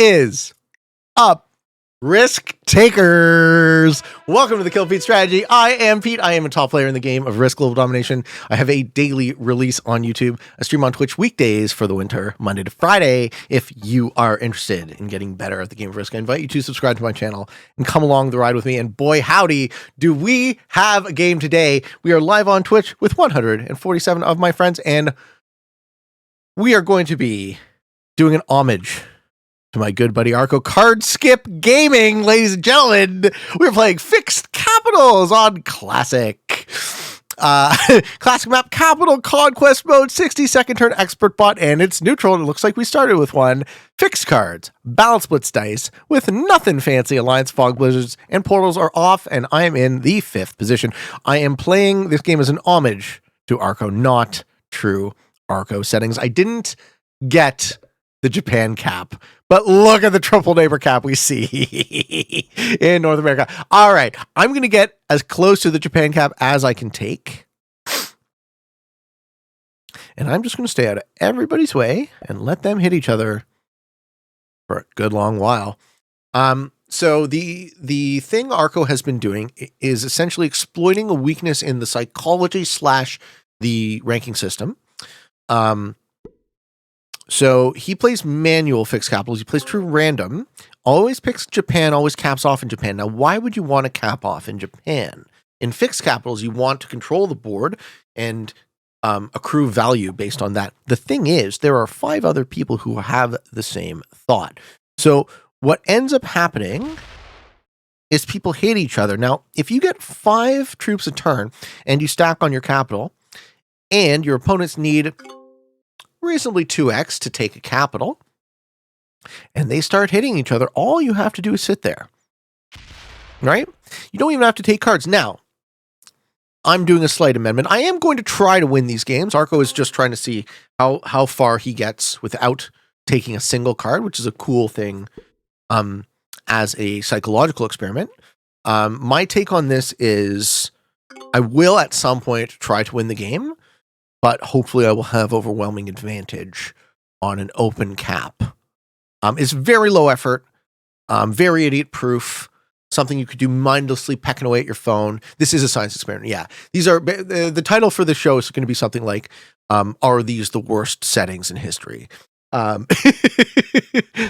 is up, risk takers? Welcome to the Kill Pete strategy. I am Pete. I am a top player in the game of Risk Global Domination. I have a daily release on YouTube, a stream on Twitch weekdays for the winter, Monday to Friday. If you are interested in getting better at the game of Risk, I invite you to subscribe to my channel and come along the ride with me. And boy, howdy, do we have a game today. We are live on Twitch with 147 of my friends, and we are going to be doing an homage to my good buddy Arco. Card Skip Gaming, ladies and gentlemen. We're playing Fixed Capitals on Classic. Classic map, Capital Conquest Mode, 60-second turn expert bot, and it's neutral. And it looks like we started with one. Fixed cards, balance blitz dice, with nothing fancy. Alliance, fog blizzards, and portals are off, and I am in the 5th position. I am playing this game as an homage to Arco, not true Arco settings. I didn't get the Japan cap, but look at the triple neighbor cap we see in North America. All right, I'm going to get as close to the Japan cap as I can take. And I'm just going to stay out of everybody's way and let them hit each other for a good long while. So the thing Arco has been doing is essentially exploiting a weakness in the psychology / the ranking system. So he plays manual fixed capitals. He plays true random, always picks Japan, always caps off in Japan. Now, why would you want to cap off in Japan? In fixed capitals, you want to control the board and accrue value based on that. The thing is, there are 5 other people who have the same thought. So what ends up happening is people hate each other. Now, if you get 5 troops a turn and you stack on your capital and your opponents need reasonably 2x to take a capital, and they start hitting each other, all you have to do is sit there, right? You don't even have to take cards. Now, I'm doing a slight amendment. I am going to try to win these games. Arco is just trying to see how far he gets without taking a single card, which is a cool thing as a psychological experiment. My take on this is I will at some point try to win the game, but hopefully I will have overwhelming advantage on an open cap. It's very low effort, very idiot proof, something you could do mindlessly pecking away at your phone. This is a science experiment. Yeah, these are the title for the show is going to be something like, are these the worst settings in history?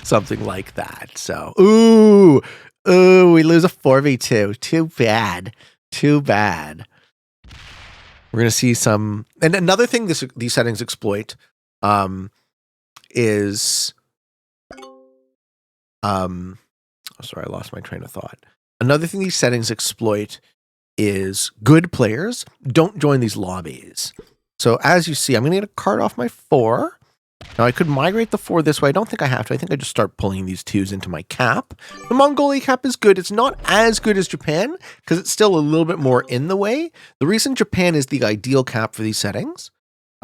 Something like that. So, ooh, we lose a 4v2. Too bad. Too bad. We're going to see some, and another thing these settings exploit is, oh, sorry, I lost my train of thought. Another thing these settings exploit is good players don't join these lobbies. So as you see, I'm going to get a card off my 4. Now I could migrate the 4 this way. I don't think I have to. I think I just start pulling these 2s into my cap. The Mongolia cap is good. It's not as good as Japan because it's still a little bit more in the way. The reason Japan is the ideal cap for these settings,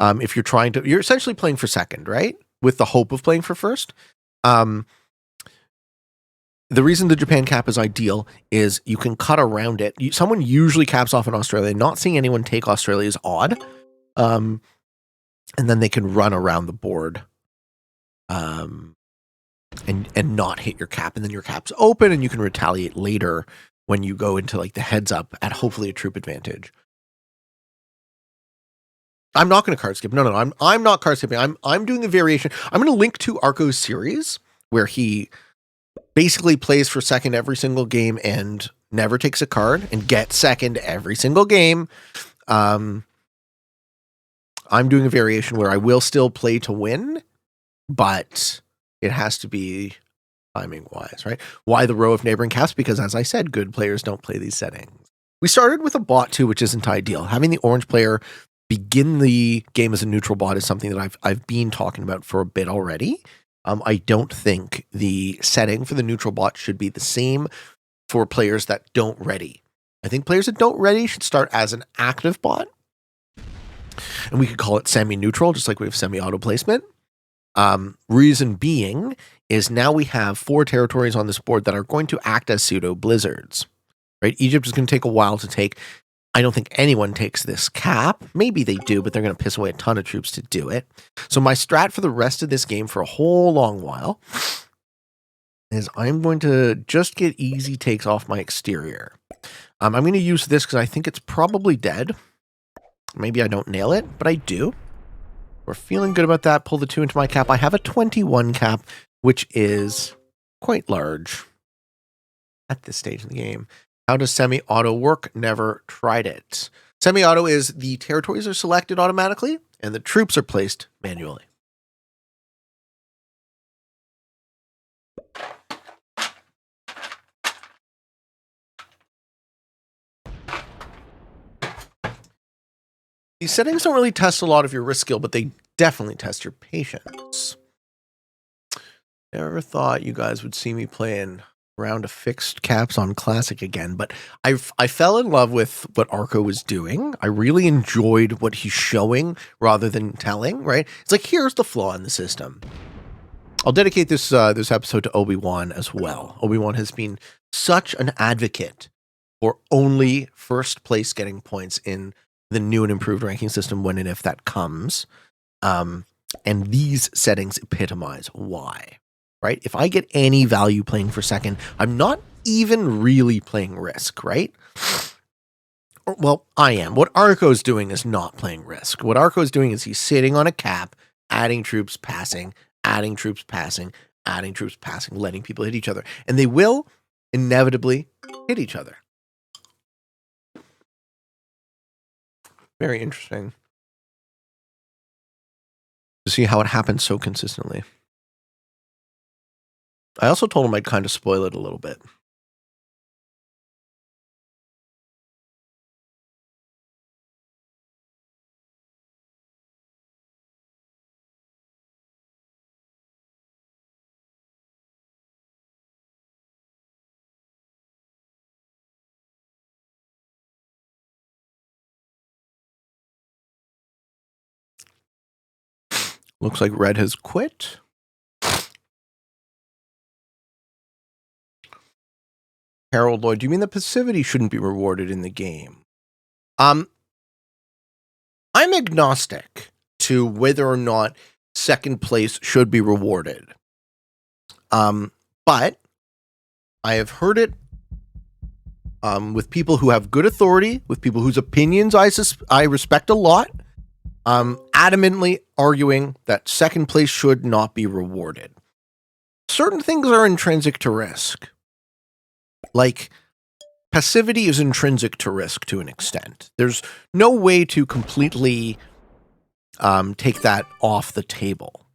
if you're you're essentially playing for second, right? With the hope of playing for first. The reason the Japan cap is ideal is you can cut around it. Someone usually caps off in Australia. Not seeing anyone take Australia is odd. And then they can run around the board and not hit your cap. And then your cap's open and you can retaliate later when you go into like the heads up at hopefully a troop advantage. I'm not going to card skip. No. I'm not card skipping. I'm doing a variation. I'm going to link to Arco's series where he basically plays for second every single game and never takes a card and gets second every single game. I'm doing a variation where I will still play to win, but it has to be timing wise, right? Why the row of neighboring caps? Because as I said, good players don't play these settings. We started with a bot too, which isn't ideal. Having the orange player begin the game as a neutral bot is something that I've been talking about for a bit already. I don't think the setting for the neutral bot should be the same for players that don't ready. I think players that don't ready should start as an active bot. And we could call it semi-neutral, just like we have semi-auto placement. Reason being is now we have 4 territories on this board that are going to act as pseudo blizzards, right? Egypt is going to take a while to take. I don't think anyone takes this cap. Maybe they do, but they're going to piss away a ton of troops to do it. So my strat for the rest of this game for a whole long while is I'm going to just get easy takes off my exterior. I'm going to use this because I think it's probably dead. Maybe I don't nail it, but I do. We're feeling good about that. Pull the 2 into my cap. I have a 21 cap, which is quite large at this stage in the game. How does semi-auto work? Never tried it. Semi-auto is the territories are selected automatically and the troops are placed manually. These settings don't really test a lot of your risk skill, but they definitely test your patience. Never thought you guys would see me playing a round of fixed caps on Classic again, but I fell in love with what Arco was doing. I really enjoyed what he's showing rather than telling, right? It's like, here's the flaw in the system. I'll dedicate this this episode to Obi-Wan as well. Obi-Wan has been such an advocate for only first place getting points in the new and improved ranking system when and if that comes. And these settings epitomize why, right? If I get any value playing for second, I'm not even really playing risk, right? Well, I am. What Arco's doing is not playing risk. What Arco's doing is he's sitting on a cap, adding troops, passing, adding troops, passing, adding troops, passing, letting people hit each other. And they will inevitably hit each other. Very interesting to see how it happens so consistently. I also told him I'd kind of spoil it a little bit. Looks like Red has quit. Harold Lloyd, do you mean that passivity shouldn't be rewarded in the game? I'm agnostic to whether or not second place should be rewarded. But I have heard it with people who have good authority, with people whose opinions I respect a lot, adamantly arguing that second place should not be rewarded. Certain things are intrinsic to risk. Like, passivity is intrinsic to risk to an extent. There's no way to completely take that off the table.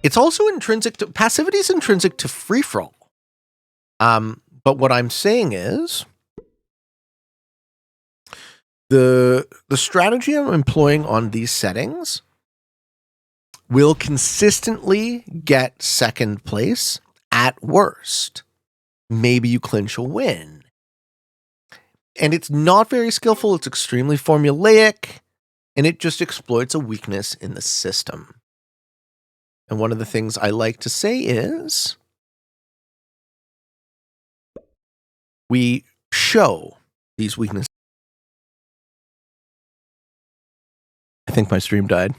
It's also intrinsic to... Passivity is intrinsic to free-for-all. But what I'm saying is... The strategy I'm employing on these settings will consistently get second place at worst. Maybe you clinch a win. And it's not very skillful. It's extremely formulaic. And it just exploits a weakness in the system. And one of the things I like to say is we show these weaknesses. I think my stream died.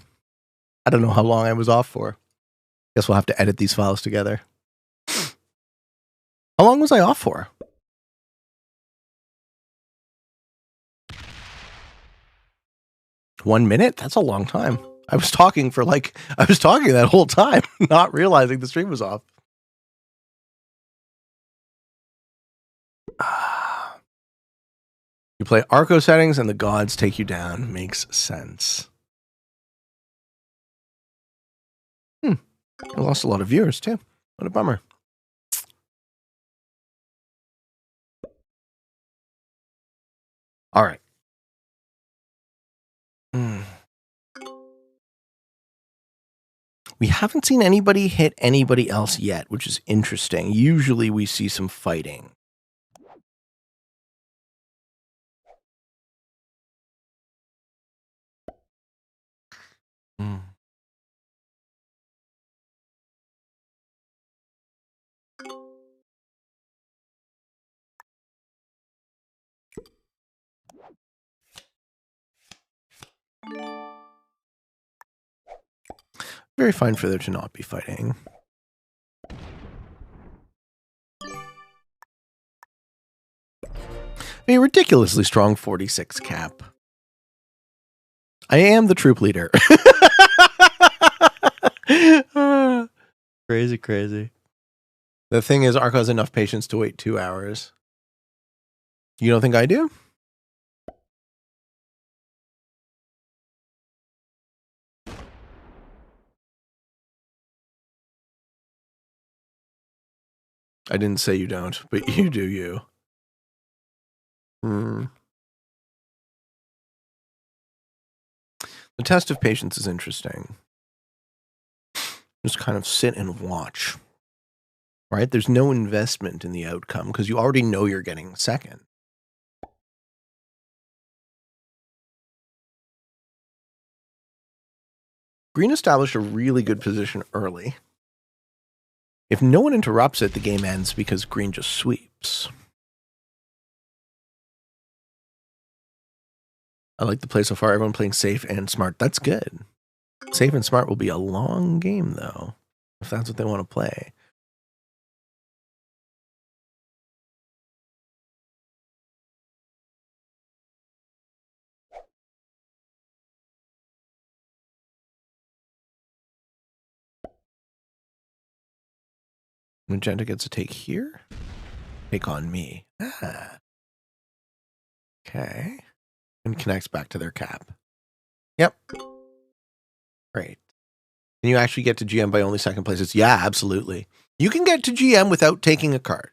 I don't know how long I was off for. Guess we'll have to edit these files together. How long was I off for? One minute? That's a long time. I was talking that whole time, not realizing the stream was off. You play Arco settings and the gods take you down. Makes sense. I lost a lot of viewers too. What a bummer. All right. We haven't seen anybody hit anybody else yet, which is interesting. Usually we see some fighting. Very fine for there to not be fighting. A ridiculously strong 46 cap. I am the troop leader. Crazy, crazy. The thing is, Arco has enough patience to wait 2 hours. You don't think I do? I didn't say you don't, but you do you. The test of patience is interesting. Just kind of sit and watch. Right? There's no investment in the outcome because you already know you're getting second. Green established a really good position early. If no one interrupts it, the game ends because green just sweeps. I like the play so far. Everyone playing safe and smart. That's good. Safe and smart will be a long game, though, if that's what they want to play. Magenta gets to take here. Take on me. Okay. And connects back to their cap. Yep. Great. Can you actually get to GM by only second places? Yeah, absolutely. You can get to GM without taking a card.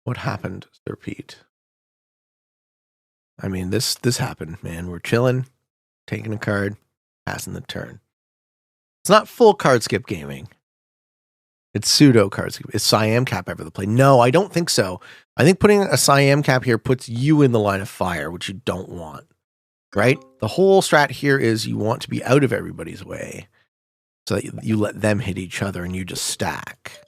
What happened, Sir Pete? I mean, this happened, man. We're chilling, taking a card, passing the turn. It's not full card skip gaming. It's pseudo card skip. Is Siam Cap ever the play? No, I don't think so. I think putting a Siam Cap here puts you in the line of fire, which you don't want, right? The whole strat here is you want to be out of everybody's way so that you let them hit each other and you just stack.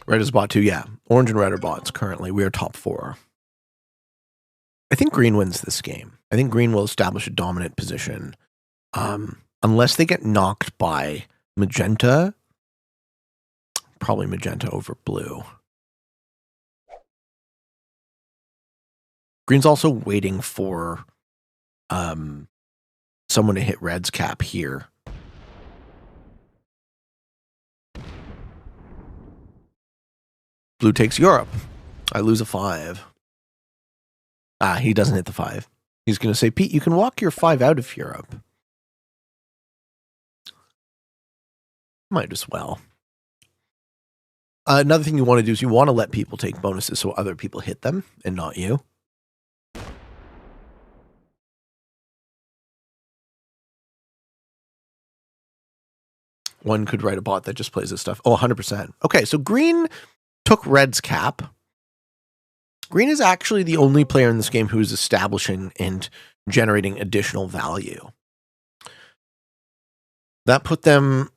Red is bot 2, yeah. Orange and red are bots currently. We are top 4. I think green wins this game. I think green will establish a dominant position. Unless they get knocked by magenta. Probably magenta over blue. Green's also waiting for someone to hit red's cap here. Blue takes Europe. I lose a 5. He doesn't hit the 5. He's going to say, Pete, you can walk your 5 out of Europe. Might as well. Another thing you want to do is you want to let people take bonuses so other people hit them and not you. One could write a bot that just plays this stuff. Oh, 100%. Okay, so green took red's cap. Green is actually the only player in this game who is establishing and generating additional value. That put them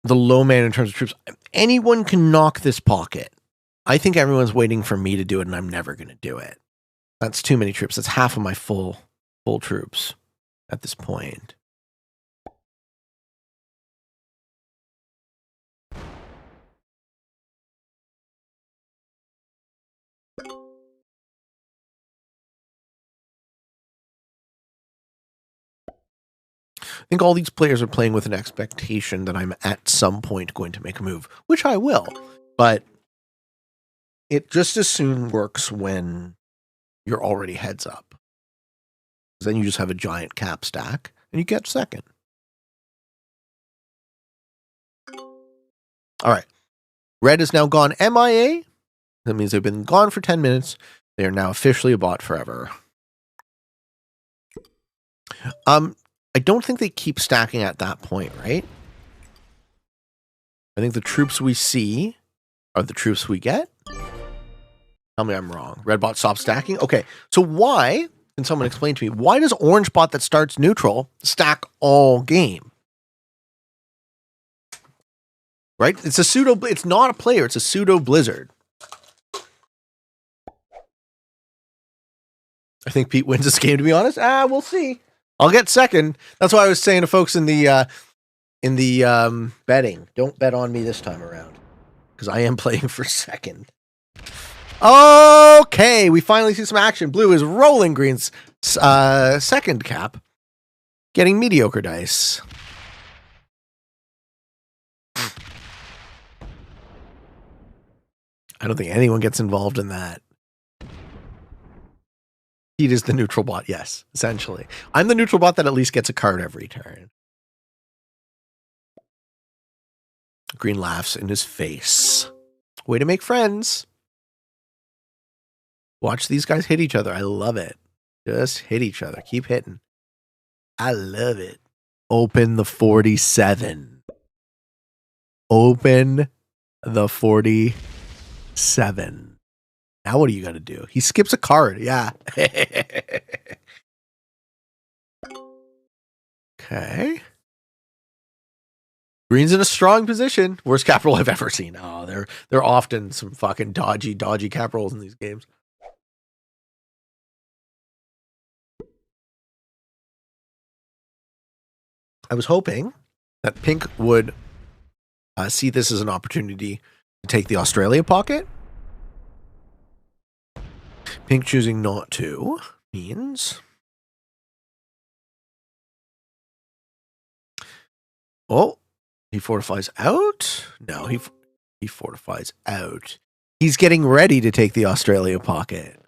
the low man in terms of troops. Anyone can knock this pocket. I think everyone's waiting for me to do it, and I'm never going to do it. That's too many troops. That's half of my full troops at this point. I think all these players are playing with an expectation that I'm at some point going to make a move, which I will, but it just as soon works when you're already heads up. Then you just have a giant cap stack and you get second. All right. Red is now gone MIA. That means they've been gone for 10 minutes. They are now officially a bot forever. I don't think they keep stacking at that point, right? I think the troops we see are the troops we get. Tell me I'm wrong. Red bot stops stacking. Okay, so why, can someone explain to me, why does orange bot that starts neutral stack all game? Right? It's a pseudo, it's not a player, it's a pseudo blizzard. I think Pete wins this game, to be honest. We'll see. I'll get second. That's why I was saying to folks in the betting, don't bet on me this time around, because I am playing for second. Okay, we finally see some action. Blue is rolling green's second cap, getting mediocre dice. I don't think anyone gets involved in that. Heat is the neutral bot, yes, essentially. I'm the neutral bot that at least gets a card every turn. Green laughs in his face. Way to make friends. Watch these guys hit each other. I love it. Just hit each other. Keep hitting. I love it. Open the 47. Open the 47. Now what do you got to do? He skips a card. Yeah. Okay. Green's in a strong position. Worst cap roll I've ever seen. Oh, they're often some fucking dodgy cap rolls in these games. I was hoping that Pink would see this as an opportunity to take the Australia pocket. Pink choosing not to means... Oh, he fortifies out? No, he fortifies out. He's getting ready to take the Australia pocket.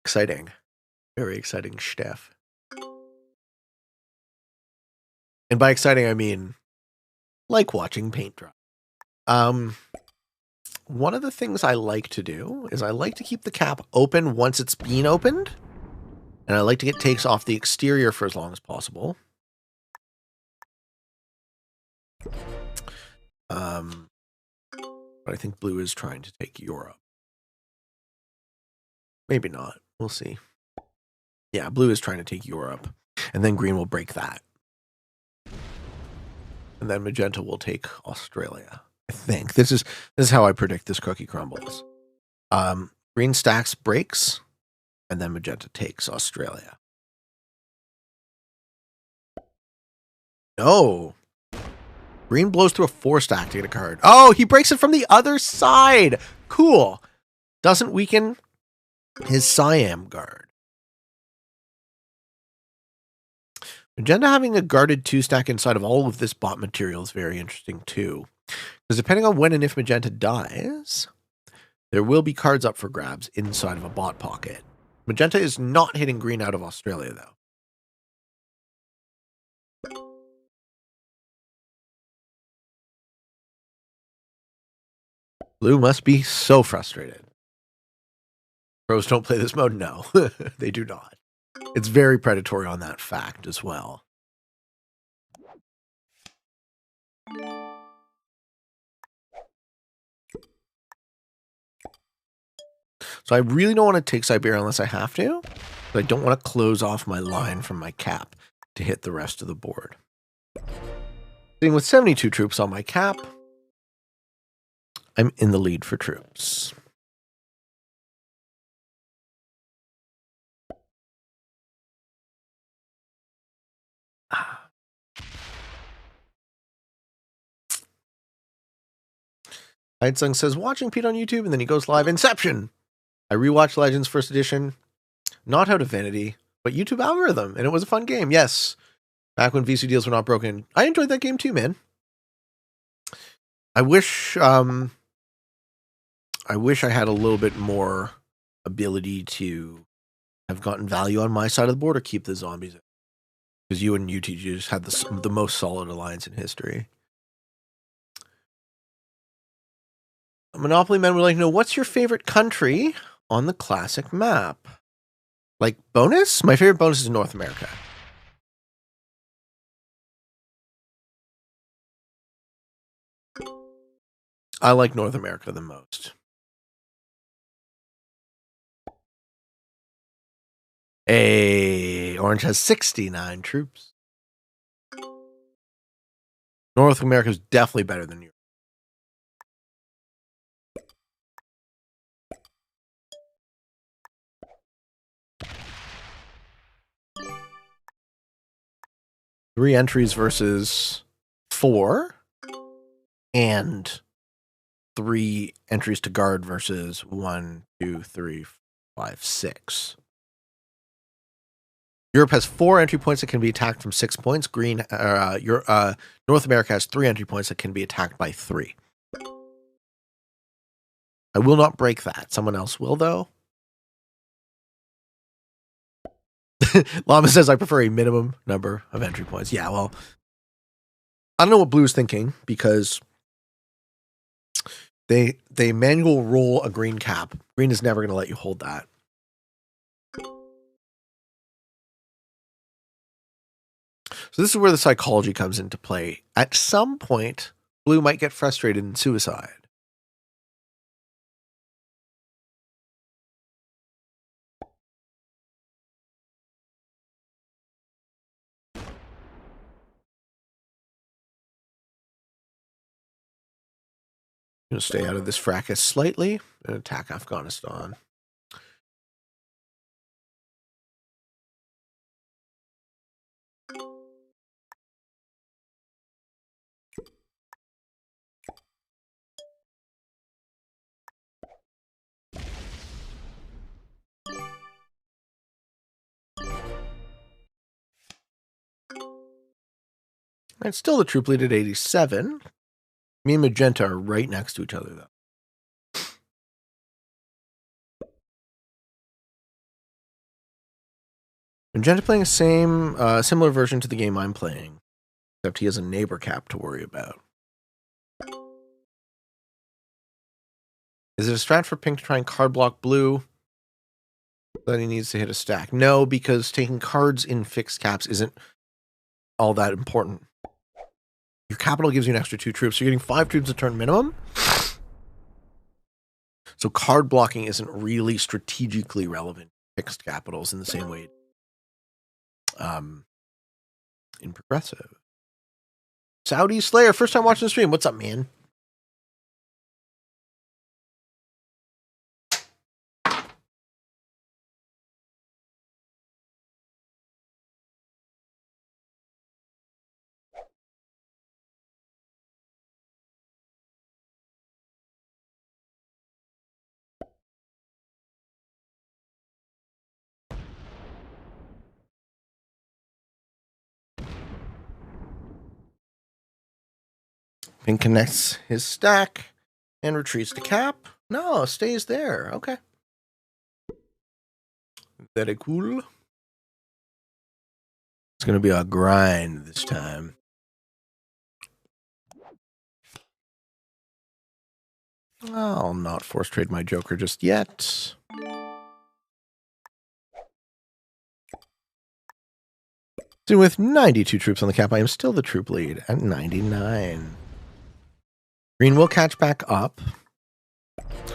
Exciting. Very exciting stuff. And by exciting, I mean like watching paint dry. One of the things I like to do is I like to keep the cap open once it's been opened. And I like to get takes off the exterior for as long as possible. But I think blue is trying to take Europe. Maybe not. We'll see. Yeah, blue is trying to take Europe. And then green will break that. And then magenta will take Australia. I think. This is how I predict this cookie crumbles. Green stacks breaks, and then magenta takes Australia. No. Green blows through a 4-stack to get a card. Oh, he breaks it from the other side. Cool. Doesn't weaken his Siam guard. Magenta having a guarded 2-stack inside of all of this bot material is very interesting too. Because depending on when and if magenta dies, there will be cards up for grabs inside of a bot pocket. Magenta is not hitting green out of Australia though. Blue must be so frustrated. Pros don't play this mode? No, they do not. It's very predatory on that fact as well. So I really don't want to take Siberia unless I have to. But I don't want to close off my line from my cap to hit the rest of the board. Sitting with 72 troops on my cap, I'm in the lead for troops. Heidsung says, watching Pete on YouTube, and then he goes live. Inception! I rewatched Legends First Edition. Not out of vanity, but YouTube algorithm, and it was a fun game, yes. Back when VC deals were not broken. I enjoyed that game too, man. I wish I had a little bit more ability to have gotten value on my side of the board or keep the zombies. Because you and UTGs had the most solid alliance in history. Monopoly Men would like to know, what's your favorite country on the classic map? Like bonus? My favorite bonus is North America. I like North America the most. Hey, Orange has 69 troops. North America is definitely better than Europe. 3 entries versus 4. And 3 entries to guard versus 1, 2, 3, 5, 6. Europe has 4 entry points that can be attacked from 6 points. North America has 3 entry points that can be attacked by 3. I will not break that. Someone else will, though. Llama says, I prefer a minimum number of entry points. Yeah, well, I don't know what Blue's thinking, because they manual roll a green cap. Green is never going to let you hold that. So this is where the psychology comes into play. At some point, Blue might get frustrated and suicide. I'm going to stay out of this fracas slightly and attack Afghanistan. It's still the troop lead at 87. Me and Magenta are right next to each other, though. Magenta playing a similar version to the game I'm playing, except he has a neighbor cap to worry about. Is it a strat for Pink to try and card block Blue? That he needs to hit a stack. No, because taking cards in fixed caps isn't all that important. Your capital gives you an extra 2 troops. So you're getting 5 troops a turn minimum. So card blocking isn't really strategically relevant to fixed capitals in the same way in progressive. Saudi Slayer, first time watching the stream. What's up, man? And connects his stack and retreats to cap. No, stays there. Okay. Very cool. It's going to be a grind this time. I'll not force trade my Joker just yet. So with 92 troops on the cap, I am still the troop lead at 99. Green will catch back up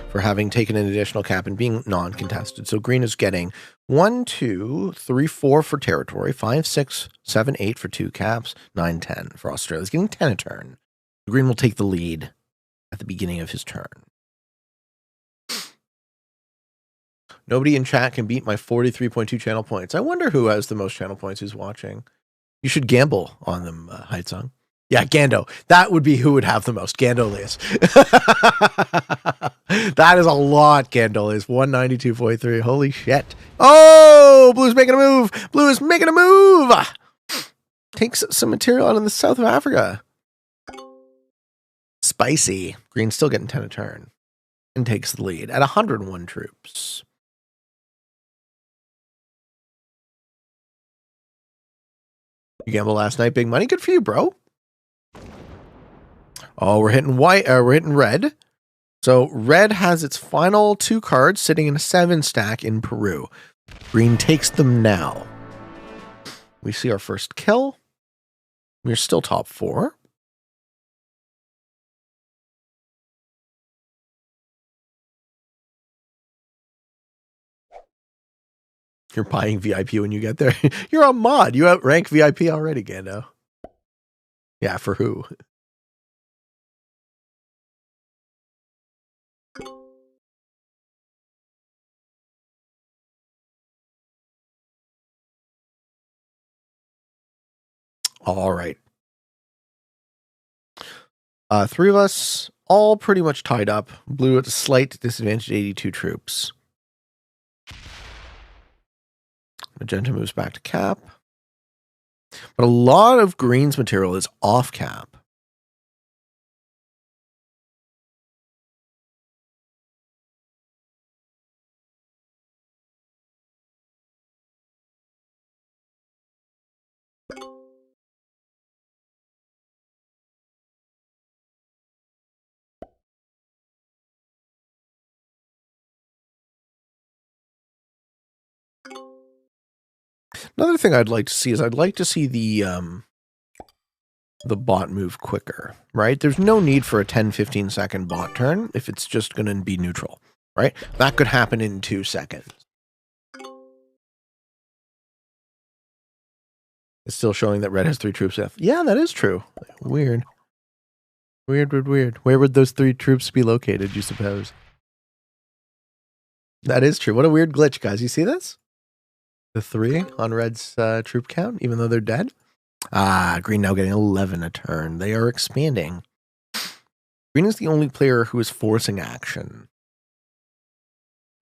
for having taken an additional cap and being non-contested. So green is getting 1, 2, 3, 4 for territory, 5, 6, 7, 8 for 2 caps, 9, 10 for Australia. He's getting 10 a turn. Green will take the lead at the beginning of his turn. Nobody in chat can beat my 43.2 channel points. I wonder who has the most channel points who's watching. You should gamble on them, Heitsong. Yeah, Gando. That would be who would have the most. Gandolius. That is a lot, Gandolius. 192.3. Holy shit. Oh, Blue's making a move. Blue is making a move. Takes some material out of the south of Africa. Spicy. Green's still getting 10 a turn. And takes the lead at 101 troops. You gambled last night, big money. Good for you, bro. Oh, we're hitting white. We're hitting red. So red has its final 2 cards sitting in a 7 stack in Peru. Green takes them now. We see our first kill. We're still top 4. You're buying VIP when you get there. You're a mod. You outrank VIP already, Gando. Yeah, for who? All right. Three of us, all pretty much tied up. Blue at a slight disadvantage, 82 troops. Magenta moves back to cap. But a lot of green's material is off cap. Another thing I'd like to see is I'd like to see the bot move quicker, right? There's no need for a 10-15 second bot turn if it's just going to be neutral, right? That could happen in 2 seconds. It's still showing that red has 3 troops left. Yeah, that is true. Weird. Weird. Where would those 3 troops be located, you suppose? That is true. What a weird glitch, guys. You see this? The 3 on red's troop count, even though they're dead. Green now getting 11 a turn. They are expanding. Green is the only player who is forcing action.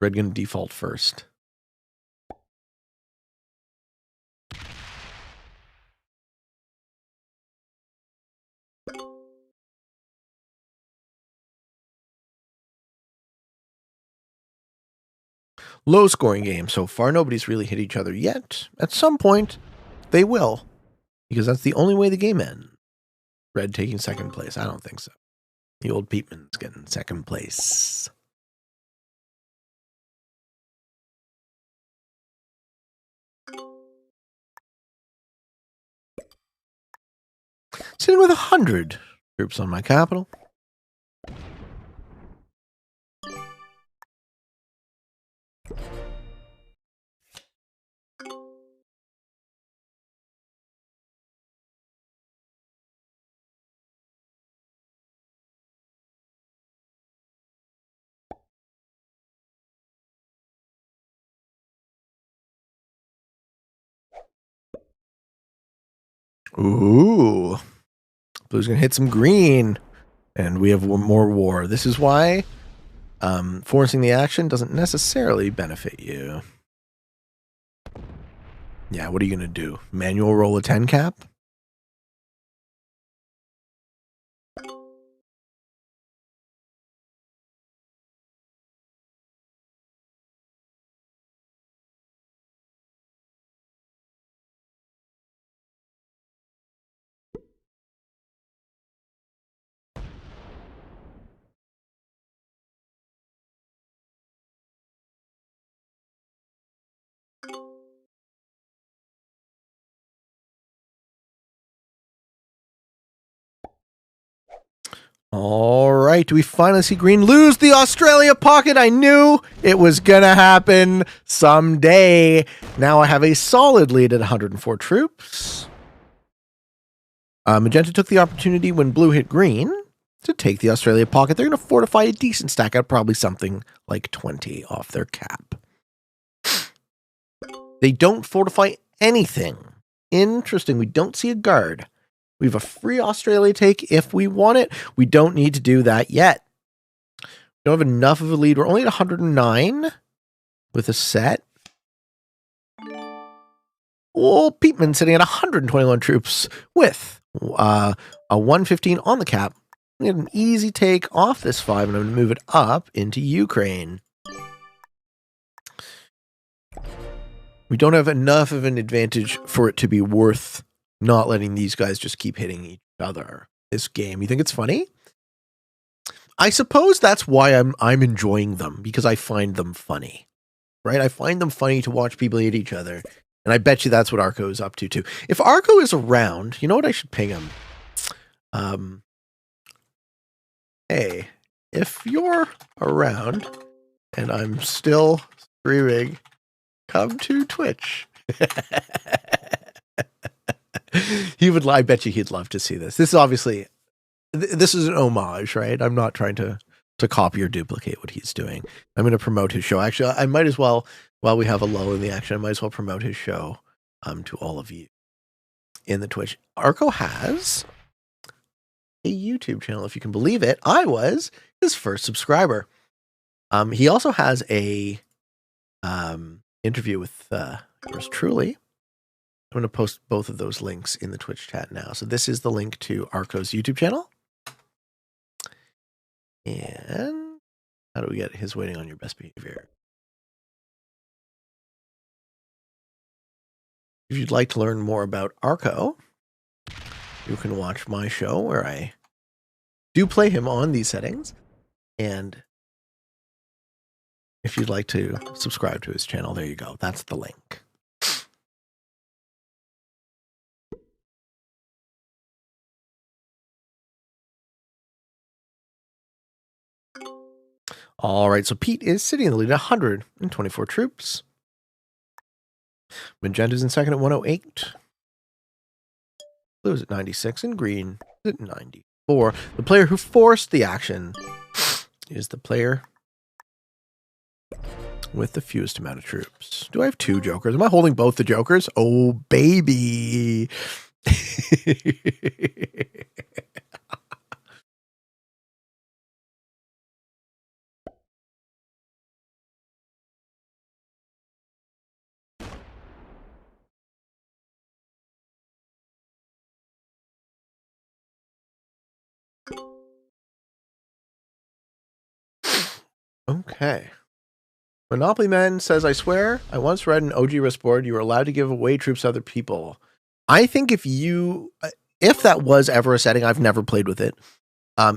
Red going to default first. Low scoring game so far. Nobody's really hit each other yet. At some point, they will. Because that's the only way the game ends. Red taking second place. I don't think so. The old Peatman's getting second place. Sitting with 100 troops on my capital. Ooh. Blue's going to hit some green. And we have more war. This is why forcing the action doesn't necessarily benefit you. Yeah, what are you going to do? Manual roll a 10 cap? All right, do we finally see green lose the Australia pocket? I knew it was going to happen someday. Now I have a solid lead at 104 troops. Magenta took the opportunity when blue hit green to take the Australia pocket. They're going to fortify a decent stack out, probably something like 20 off their cap. They don't fortify anything. Interesting, we don't see a guard. We have a free Australia take if we want it. We don't need to do that yet. We don't have enough of a lead. We're only at 109 with a set. Oh, Peatman sitting at 121 troops with a 115 on the cap. We get an easy take off this 5, and I'm going to move it up into Ukraine. We don't have enough of an advantage for it to be worth not letting these guys just keep hitting each other this game. You think it's funny? I suppose that's why I'm enjoying them, because I find them funny, right? I find them funny to watch people hit each other, and I bet you that's what Arco is up to too. If Arco is around, you know what? I should ping him. Hey, if you're around and I'm still streaming, come to Twitch. He would. I bet you he'd love to see this. This is obviously, this is an homage, right? I'm not trying to copy or duplicate what he's doing. I'm going to promote his show. Actually, I might as well, while we have a lull in the action, I might as well promote his show to all of you. in the Twitch. Arco has a YouTube channel, if you can believe it. I was his first subscriber. He also has a interview with yours truly. I'm going to post both of those links in the Twitch chat now. So this is the link to Arco's YouTube channel. And how do we get his waiting on your best behavior? If you'd like to learn more about Arco, you can watch my show where I do play him on these settings. And if you'd like to subscribe to his channel, there you go. That's the link. All right, so Pete is sitting in the lead at 124 troops. Magenta's in second at 108. Blue is at 96 and green is at 94. The player who forced the action is the player with the fewest amount of troops. Do I have two jokers? Am I holding both the jokers? Oh, baby. Okay. Monopoly Man says, I swear, I once read an OG risk board, you were allowed to give away troops to other people. I think if that was ever a setting, I've never played with it.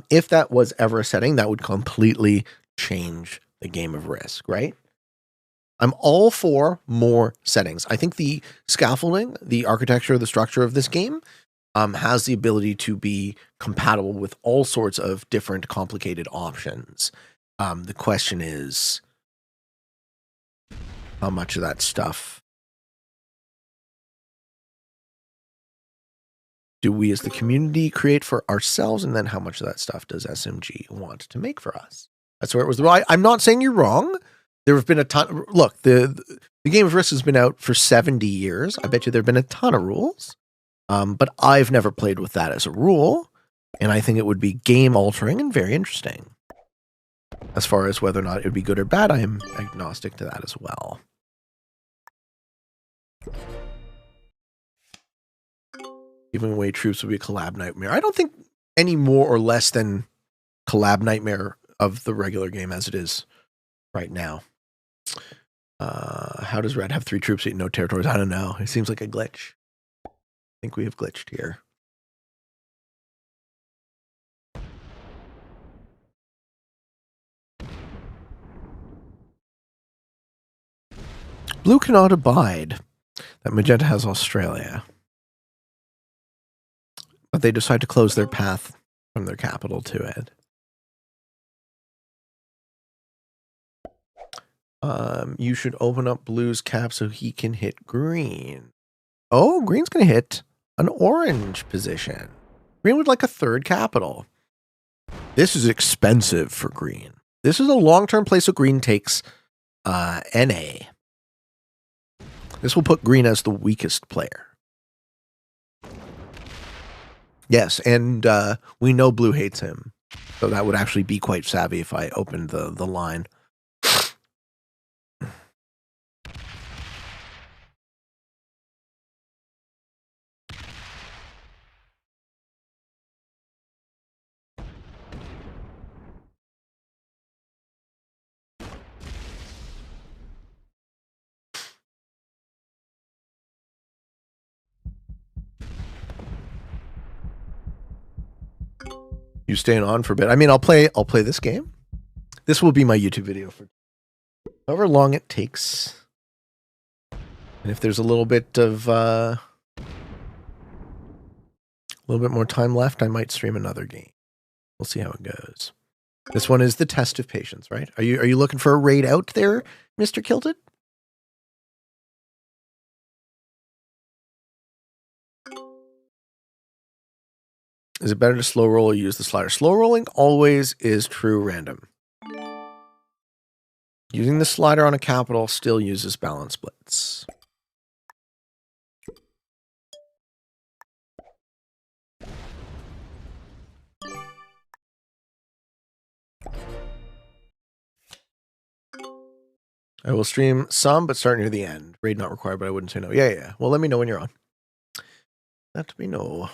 If that was ever a setting, that would completely change the game of Risk, right? I'm all for more settings. I think the scaffolding, the architecture, the structure of this game has the ability to be compatible with all sorts of different complicated options. The question is, how much of that stuff do we as the community create for ourselves? And then how much of that stuff does SMG want to make for us? That's where it was. I'm not saying you're wrong. There have been a ton. Look, the game of Risk has been out for 70 years. I bet you there have been a ton of rules. But I've never played with that as a rule. And I think it would be game altering and very interesting. As far as whether or not it would be good or bad, I am agnostic to that as well. Giving away troops would be a collab nightmare. I don't think any more or less than collab nightmare of the regular game as it is right now. How does Red have 3 troops eating no territories? I don't know. It seems like a glitch. I think we have glitched here. Blue cannot abide that Magenta has Australia. But they decide to close their path from their capital to it. You should open up Blue's cap so he can hit green. Oh, green's going to hit an orange position. Green would like a 3rd capital. This is expensive for green. This is a long-term play, so green takes NA. This will put green as the weakest player. Yes, and we know blue hates him. So that would actually be quite savvy if I opened the line. You staying on for a bit? I mean, I'll play this game. This will be my YouTube video for however long it takes. And if there's a little bit of a little bit more time left, I might stream another game. We'll see how it goes. This one is the test of patience, right? Are you looking for a raid out there, Mr. Kilted? Is it better to slow roll or use the slider? Slow rolling always is true random. Using the slider on a capital still uses balance splits. I will stream some, but start near the end. Raid not required, but I wouldn't say no. Yeah. Well, let me know when you're on. Let me know.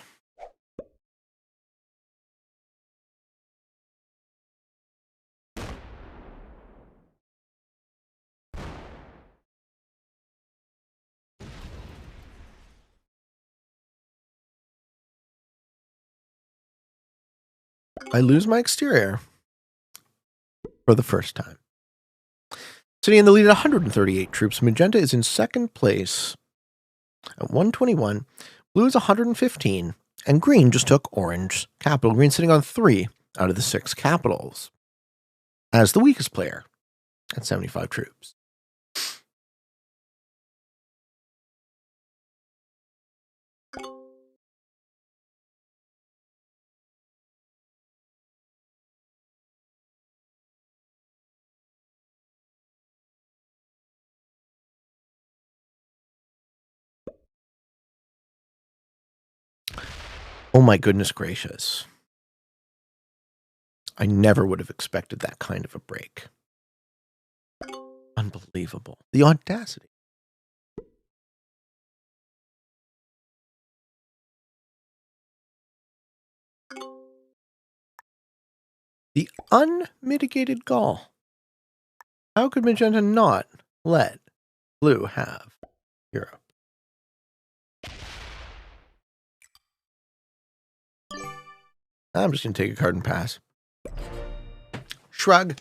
I lose my exterior for the first time. Sitting in the lead at 138 troops, Magenta is in second place at 121. Blue is 115, and Green just took Orange capital. Green sitting on 3 out of the 6 capitals as the weakest player at 75 troops. Oh my goodness gracious. I never would have expected that kind of a break. Unbelievable. The audacity. The unmitigated gall. How could Magenta not let Blue have Europe? I'm just going to take a card and pass. Shrug.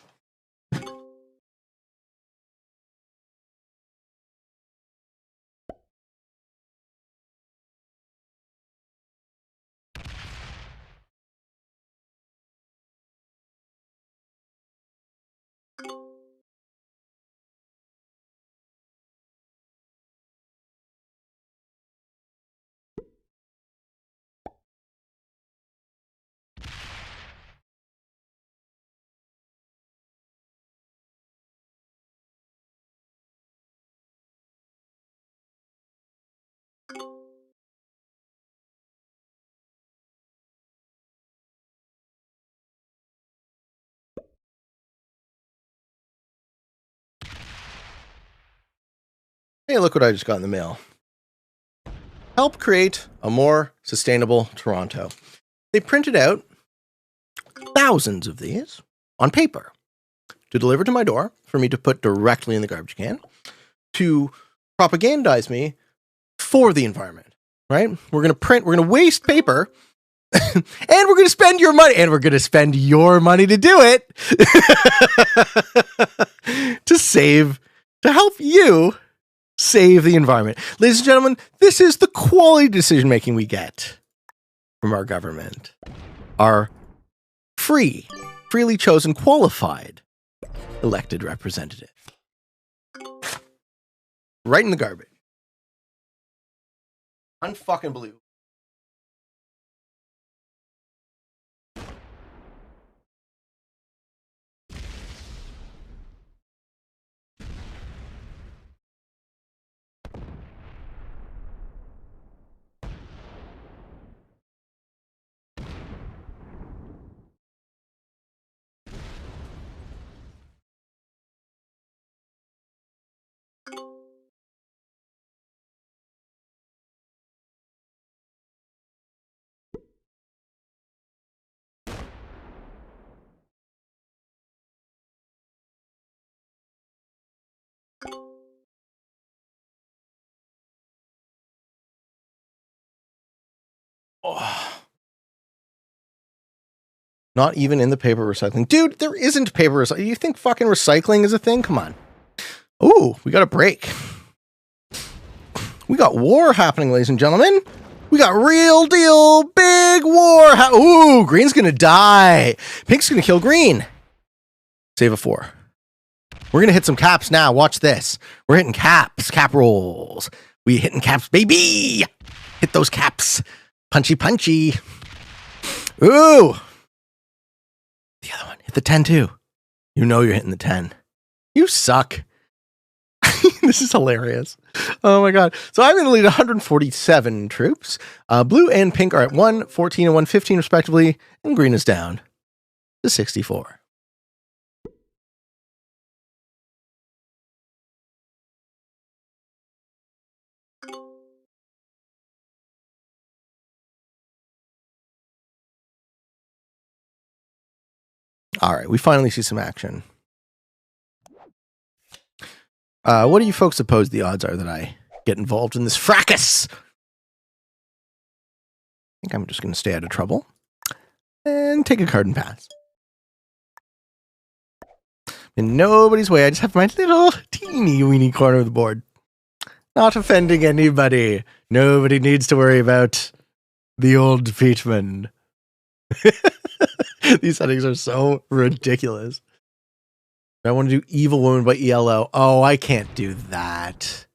Hey, look what I just got in the mail. Help create a more sustainable Toronto. They printed out thousands of these on paper to deliver to my door for me to put directly in the garbage can to propagandize me for the environment, right? We're going to print, we're going to waste paper and we're going to spend your money, and we're going to spend your money to do it to help you save the environment. Ladies and gentlemen, this is the quality decision-making we get from our government. Our freely chosen, qualified, elected representative. Right in the garbage. Unfucking believable. Oh. Not even in the paper recycling. Dude, there isn't paper recycling. You think fucking recycling is a thing? Come on. Ooh, we got a break. We got war happening, ladies and gentlemen. We got real deal big war. Ooh, green's gonna die. Pink's gonna kill green. Save a 4. We're gonna hit some caps now. Watch this. We're hitting caps, cap rolls. We hitting caps, baby. Hit those caps. Punchy. Ooh. The other one. Hit the 10 too. You know you're hitting the 10. You suck. This is hilarious. Oh my god. So I'm in the lead 147 troops. Blue and pink are at 114 and 115 respectively, and green is down to 64. All right, we finally see some action. What do you folks suppose the odds are that I get involved in this fracas? I think I'm just going to stay out of trouble and take a card and pass. In nobody's way, I just have my little teeny weeny corner of the board. Not offending anybody. Nobody needs to worry about the old Peachman. These settings are so ridiculous. I want to do Evil Woman by ELO. Oh, I can't do that.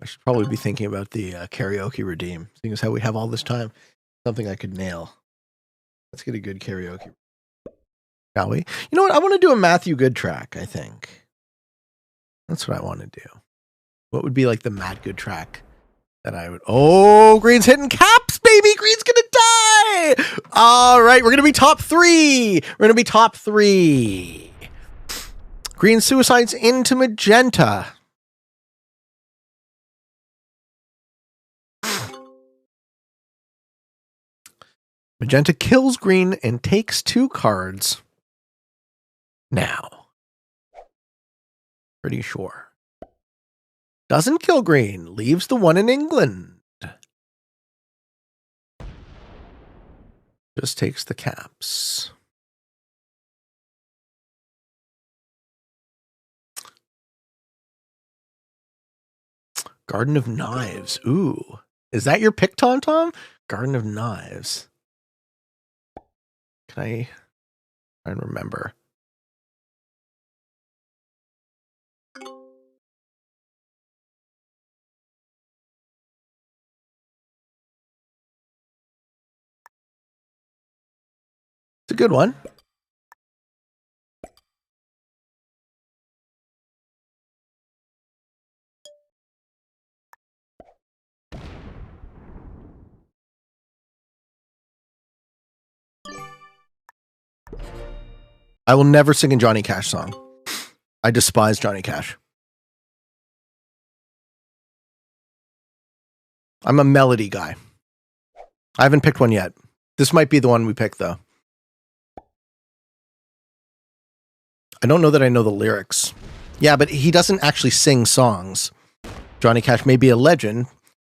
I should probably be thinking about the karaoke redeem, seeing as how we have all this time. Something I could nail. Let's get a good karaoke. Shall we? You know what? I want to do a Matthew Good track, I think. That's what I want to do. What would be like the Matt Good track that I would... Oh, Green's hitting caps, baby! Green's gonna die! All right, we're gonna be top 3! We're gonna be top 3. Green suicides into magenta. Magenta kills green and takes 2 cards. Now. Pretty sure. Doesn't kill green. Leaves the 1 in England. Just takes the caps. Garden of Knives. Ooh. Is that your pick, Tom? Garden of Knives. Can I try and remember? It's a good one. I will never sing a Johnny Cash song. I despise Johnny Cash. I'm a melody guy. I haven't picked one yet. This might be the one we pick, though. I don't know that I know the lyrics. Yeah, but he doesn't actually sing songs. Johnny Cash may be a legend,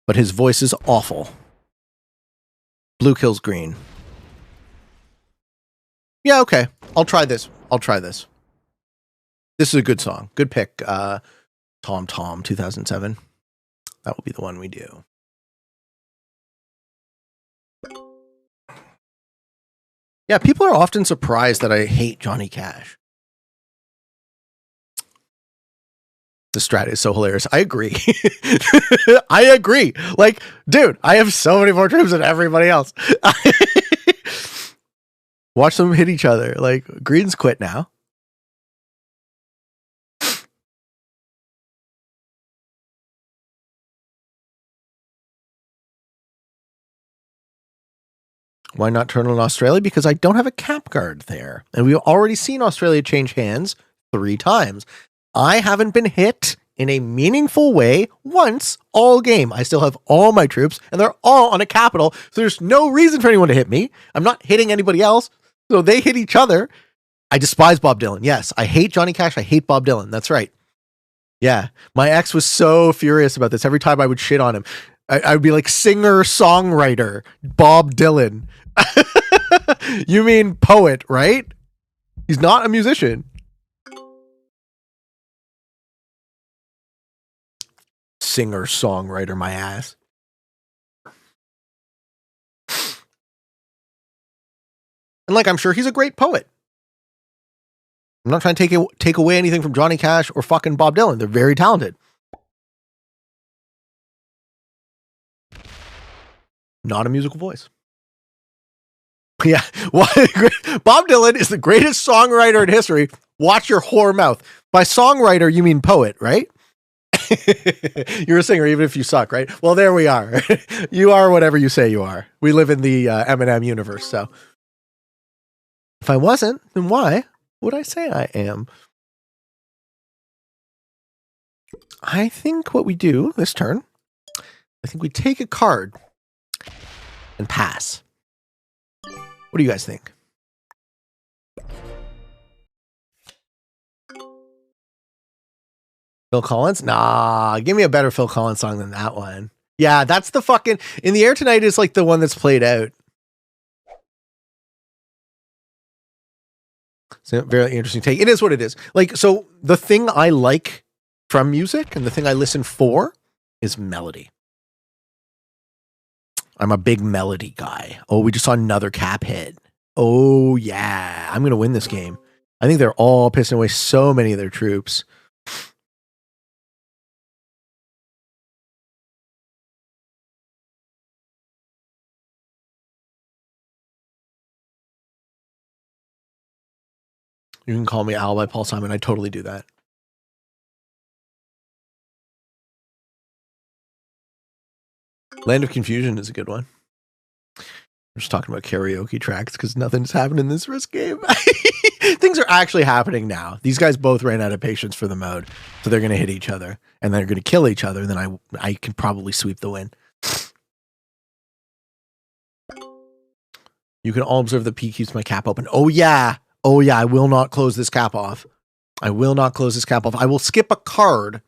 but his voice is awful. Blue kills green. Yeah, okay. I'll try this. This is a good song. Good pick. Tom 2007. That will be the one we do. Yeah, people are often surprised that I hate Johnny Cash. The strat is so hilarious. I agree. I agree. Like, dude, I have so many more troops than everybody else. Watch them hit each other. Like, green's quit now. Why not turn on Australia? Because I don't have a cap guard there. And we've already seen Australia change hands 3 times. I haven't been hit in a meaningful way once all game. I still have all my troops, and they're all on a capital, so there's no reason for anyone to hit me. I'm not hitting anybody else, so they hit each other. I despise Bob Dylan. Yes, I hate Johnny Cash. I hate Bob Dylan. That's right. Yeah, my ex was so furious about this. Every time I would shit on him, I would be like, singer-songwriter, Bob Dylan. You mean poet, right? He's not a musician. Singer-songwriter, my ass. And like, I'm sure he's a great poet. I'm not trying to take away anything from Johnny Cash or fucking Bob Dylan. They're very talented. Not a musical voice. Yeah. Bob Dylan is the greatest songwriter in history. Watch your whore mouth. By songwriter, you mean poet, right? You're a singer, even if you suck, right? Well, there we are. You are whatever you say you are. We live in the Eminem universe, so. If I wasn't, then why would I say I am? I think what we do this turn, I think we take a card and pass. What do you guys think? Phil Collins? Nah, give me a better Phil Collins song than that one. Yeah, that's the fucking In the Air Tonight is like the one that's played out. It's a very interesting take. It is what it is. Like, so the thing I like from music and the thing I listen for is melody. I'm a big melody guy. Oh, we just saw another cap hit. Oh, yeah. I'm going to win this game. I think they're all pissing away so many of their troops. You can call me Al by Paul Simon. I totally do that. Land of Confusion is a good one. We're just talking about karaoke tracks because nothing's happened in this Risk game. Things are actually happening now. These guys both ran out of patience for the mode, so they're going to hit each other, and they're going to kill each other, and then I can probably sweep the win. You can all observe the P keeps my cap open. Oh, yeah. Oh, yeah. I will not close this cap off. I will not close this cap off. I will skip a card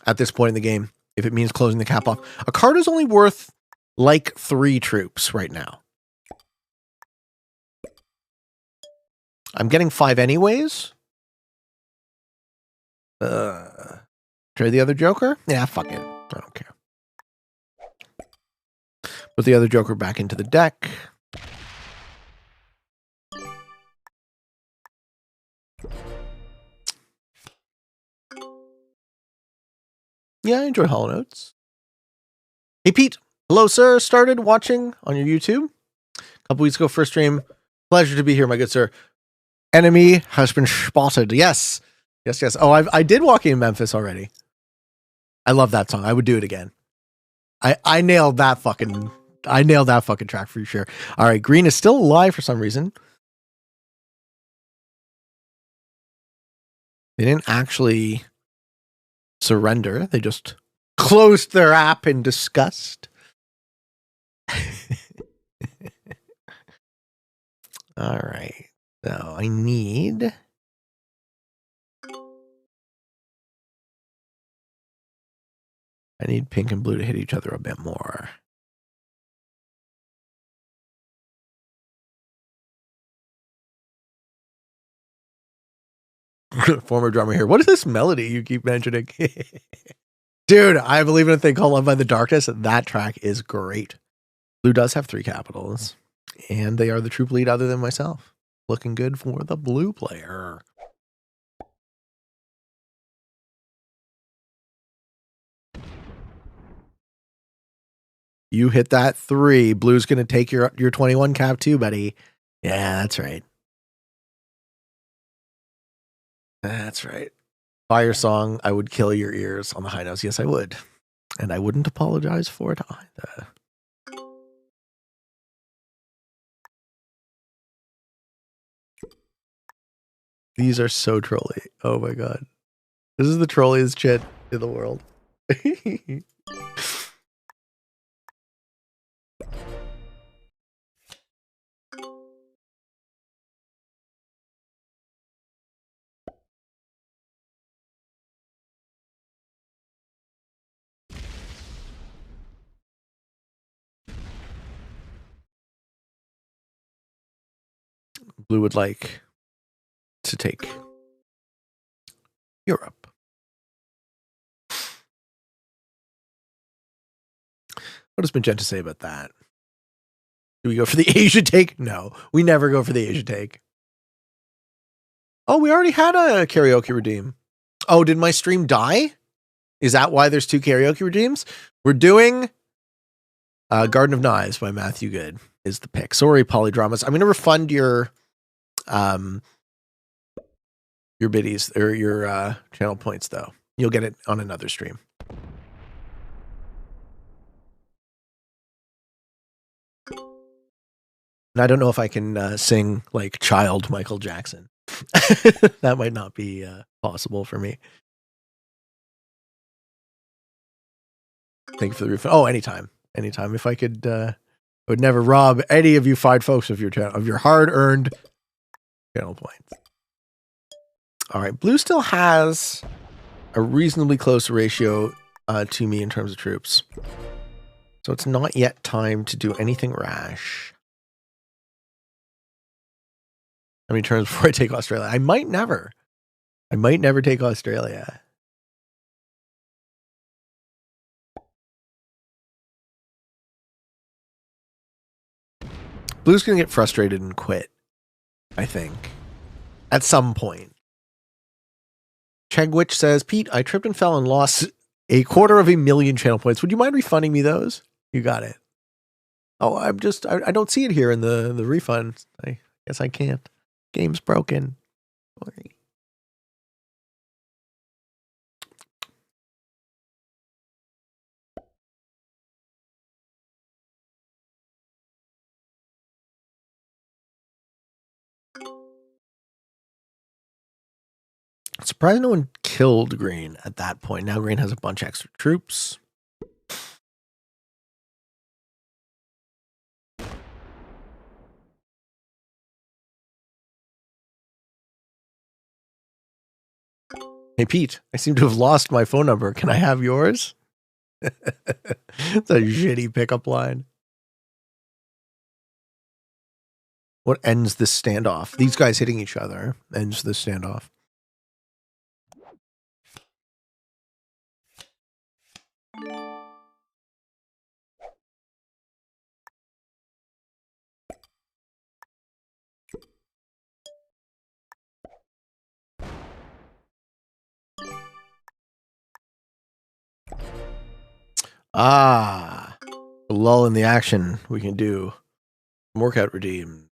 at this point in the game if it means closing the cap off. A card is only worth like 3 troops right now. I'm getting 5 anyways. Try the other Joker? Yeah, fuck it. I don't care. Put the other Joker back into the deck. Yeah, I enjoy Hollow Notes. Hey, Pete. Hello, sir. Started watching on your YouTube a couple weeks ago. First stream. Pleasure to be here, my good sir. Enemy has been spotted. Yes. Yes, yes. Oh, I did Walking in Memphis already. I love that song. I would do it again. I nailed that fucking track for sure. All right, green is still alive for some reason. They didn't actually surrender. They just closed their app in disgust. All right. So I need pink and blue to hit each other a bit more. Former drummer here. What is this melody you keep mentioning? Dude, I believe in a thing called Love by the Darkness. That track is great. Blue does have 3 capitals, and they are the troop lead other than myself. Looking good for the blue player. You hit that 3. Blue's going to take your 21 cap too, buddy. Yeah, that's right. That's right. Fire song, I would kill your ears on the high notes. Yes, I would. And I wouldn't apologize for it either. These are so trolly. Oh my god. This is the trolliest shit in the world. Blue would like to take Europe. What does Magenta say about that? Do we go for the Asia take? No, we never go for the Asia take. Oh, we already had a karaoke redeem. Oh, did my stream die? Is that why there's 2 karaoke redeems? We're doing Garden of Knives by Matthew Good is the pick. Sorry, Polydramas. I'm going to refund your biddies or your channel points though. You'll get it on another stream. And I don't know if I can sing like child Michael Jackson. That might not be possible for me. Thank you for the refund. Oh, anytime. Anytime. If I could, I would never rob any of you fine folks of your channel, of your hard-earned channel points. All right. Blue still has a reasonably close ratio to me in terms of troops. So it's not yet time to do anything rash. How many turns before I take Australia? I might never. I might never take Australia. Blue's going to get frustrated and quit, I think, at some point. Chegwich says, Pete, I tripped and fell and lost 250,000 channel points. Would you mind refunding me those? You got it. Oh, I don't see it here in the refund. I guess I can't. Game's broken. Sorry. Surprised no one killed Green at that point. Now Green has a bunch of extra troops. Hey, Pete, I seem to have lost my phone number. Can I have yours? It's a shitty pickup line. What ends this standoff? These guys hitting each other ends this standoff. Ah, a lull in the action. We can do workout redeem.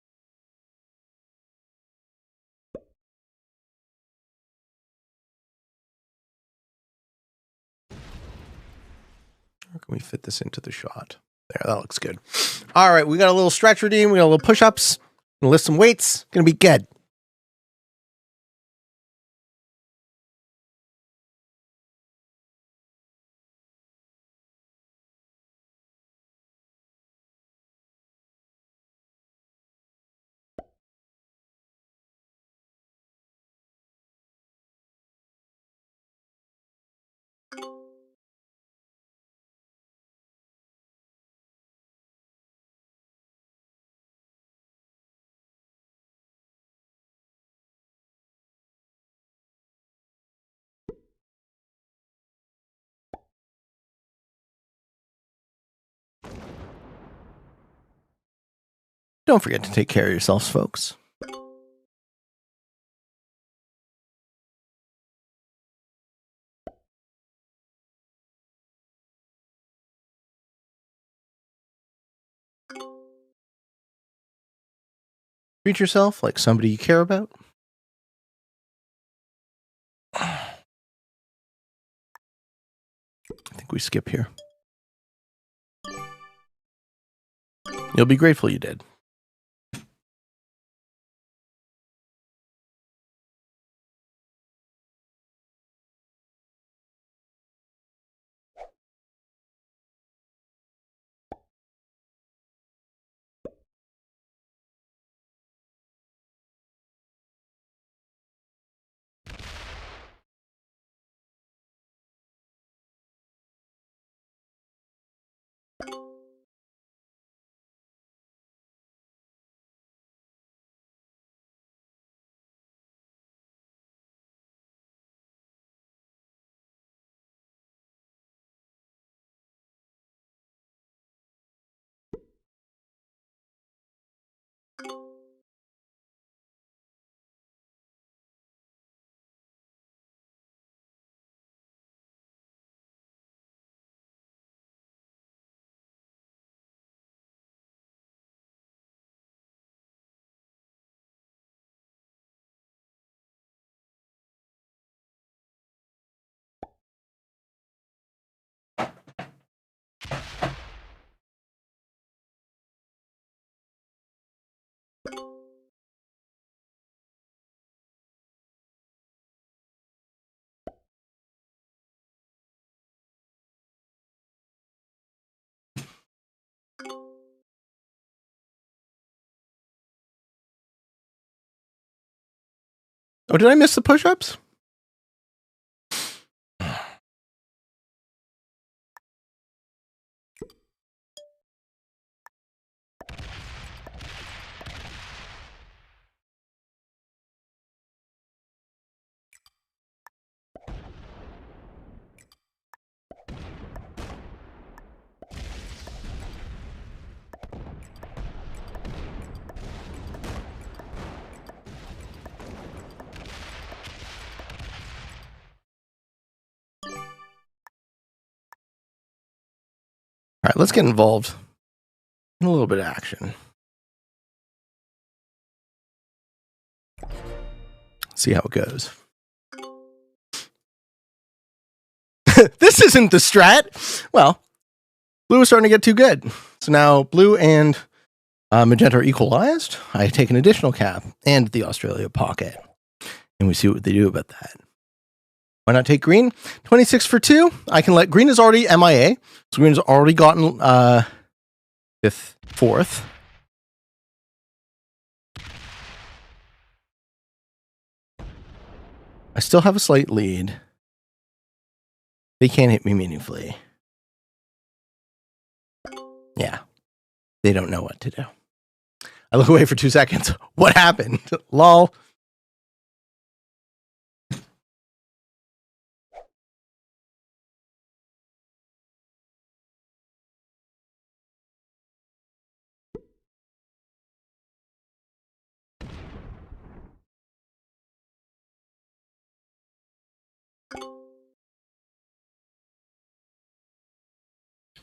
How can we fit this into the shot? There, that looks good. All right, we got a little stretch redeem. We got a little push-ups. Gonna lift some weights. Gonna be good. Don't forget to take care of yourselves, folks. Treat yourself like somebody you care about. I think we skip here. You'll be grateful you did. Oh, did I miss the push-ups? All right, let's get involved in a little bit of action. See how it goes. This isn't the strat. Well, blue is starting to get too good. So now blue and magenta are equalized. I take an additional cap and the Australia pocket. And we see what they do about that. Why not take green? 26 for 2. I can let green is already MIA. So green has already gotten 5th, 4th. I still have a slight lead. They can't hit me meaningfully. Yeah. They don't know what to do. I look away for 2 seconds. What happened? Lol.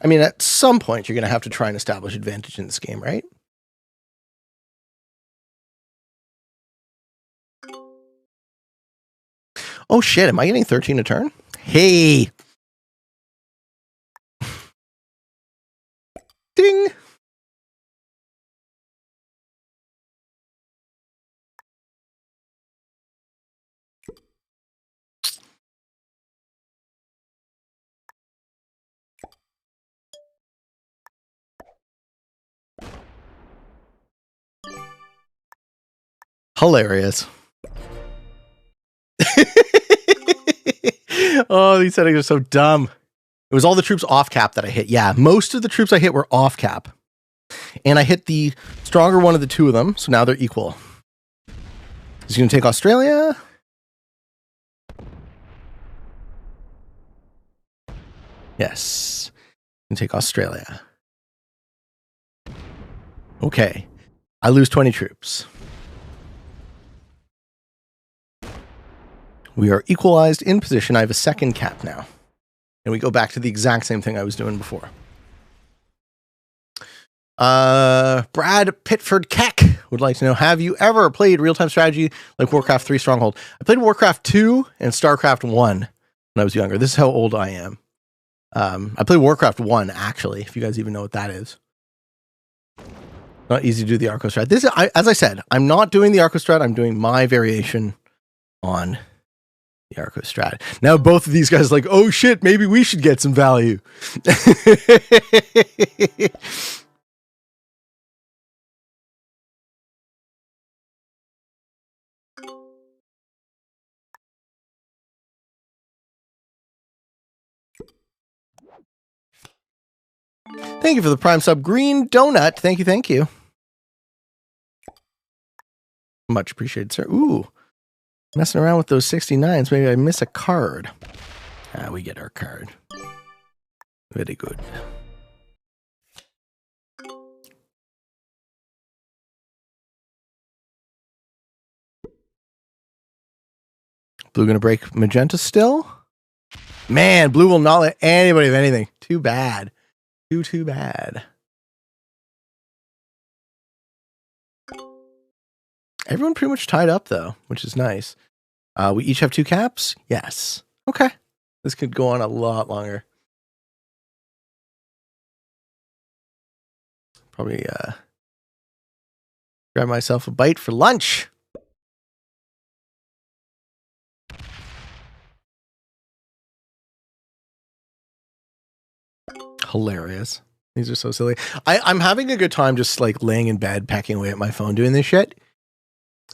I mean, at some point, you're going to have to try and establish advantage in this game, right? Oh, shit. Am I getting 13 a turn? Hey. Ding. Hilarious. Oh, these settings are so dumb. It was all the troops off cap that I hit. Yeah, most of the troops I hit were off cap. And I hit the stronger one of the two of them, so now they're equal. He's going to take Australia. Yes. Going to take Australia. Okay. I lose 20 troops. We are equalized in position. I have a second cap now. And we go back to the exact same thing I was doing before. Brad Pitford Keck would like to know, have you ever played real-time strategy like Warcraft 3 Stronghold? I played Warcraft 2 and StarCraft 1 when I was younger. This is how old I am. I played Warcraft 1, actually, if you guys even know what that is. Not easy to do the Arco strat. This is, as I said, I'm not doing the Arco strat. I'm doing my variation on the Arco strat. Now both of these guys are like, oh shit, maybe we should get some value. Thank you for the Prime sub, Green Donut. Thank you, thank you. Much appreciated, sir. Ooh, messing around with those 69s. Maybe I miss a card. We get our card. Very good. Blue gonna break magenta still? Man, blue will not let anybody have anything. Too bad. Too bad. Everyone pretty much tied up though, which is nice. We each have 2 caps? Yes. Okay. This could go on a lot longer. Probably grab myself a bite for lunch. Hilarious. These are so silly. I'm having a good time just like laying in bed, packing away at my phone, doing this shit.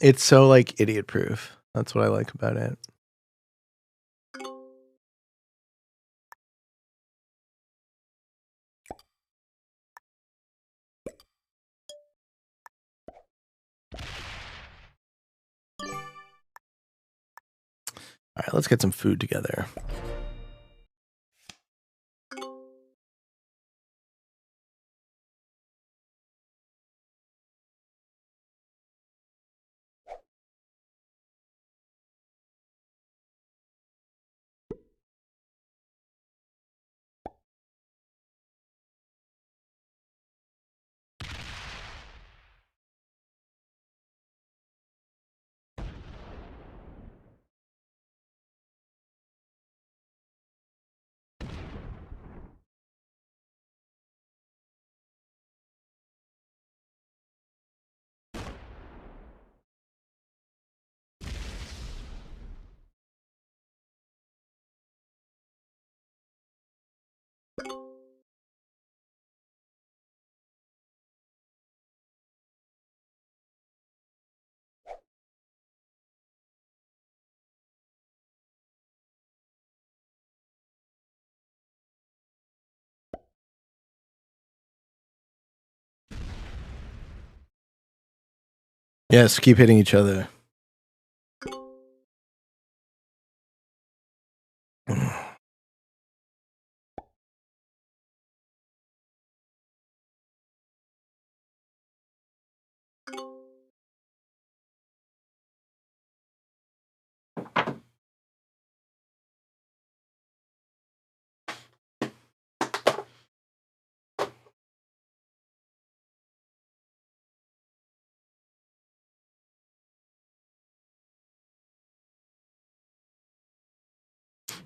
It's so like idiot proof. That's what I like about it. All right, let's get some food together. Yes, keep hitting each other.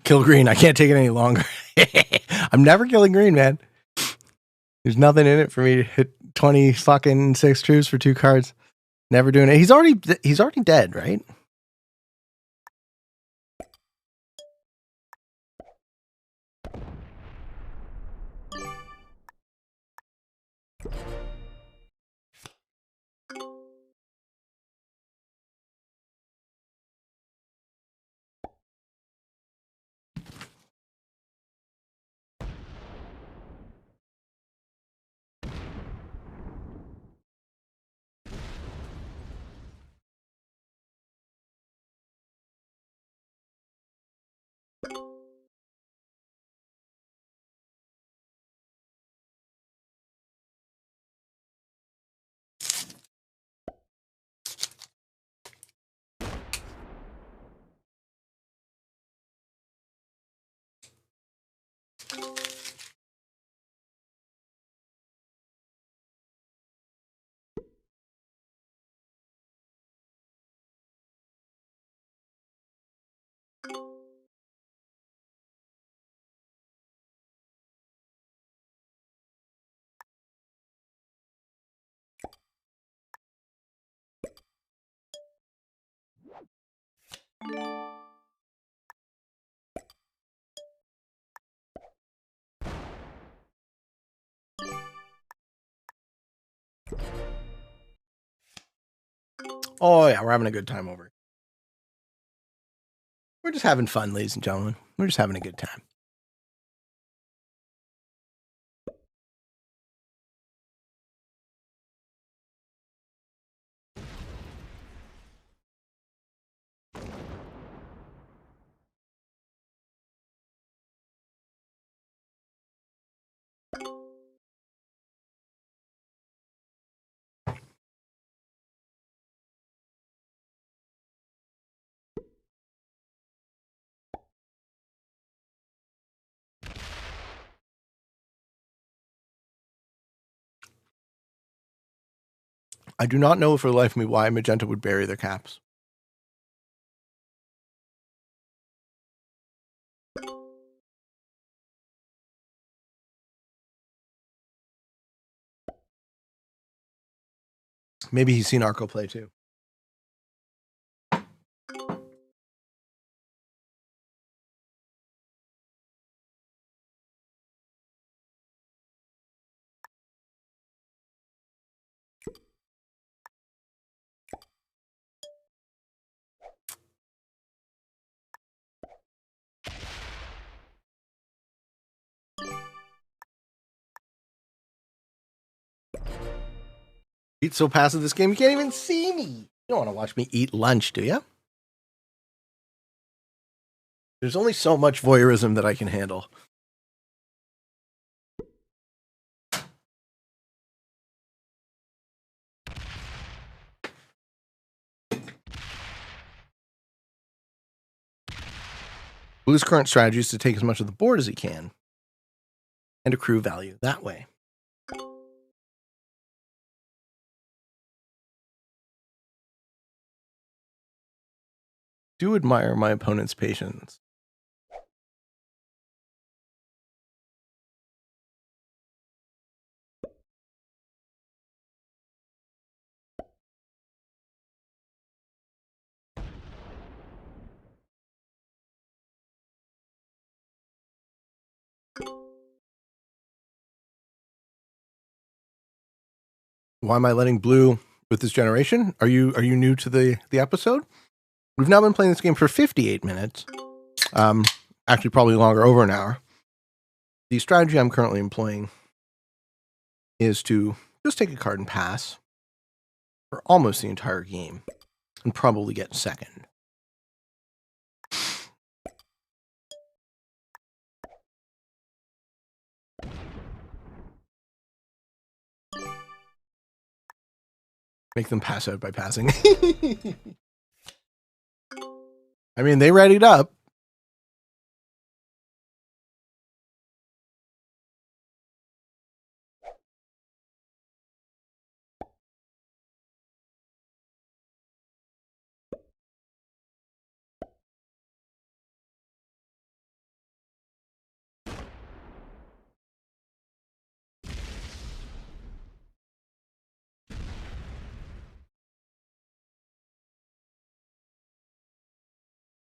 Kill green. I can't take it any longer. I'm never killing green, man. There's nothing in it for me to hit 20 fucking 6 troops for 2 cards. Never doing it. He's already dead, right? Oh yeah, we're having a good time over it. We're just having fun, ladies and gentlemen. We're just having a good time. I do not know for the life of me why Magenta would bury their caps. Maybe he's seen Arco play too. Eat so passive this game, you can't even see me. You don't want to watch me eat lunch, do you? There's only so much voyeurism that I can handle. Blue's current strategy is to take as much of the board as he can and accrue value that way. Do admire my opponent's patience. Why am I letting Blue with this generation? Are you new to the episode? We've now been playing this game for 58 minutes. Actually, probably longer, over an hour. The strategy I'm currently employing is to just take a card and pass for almost the entire game and probably get second. Make them pass out by passing. I mean, they readied up.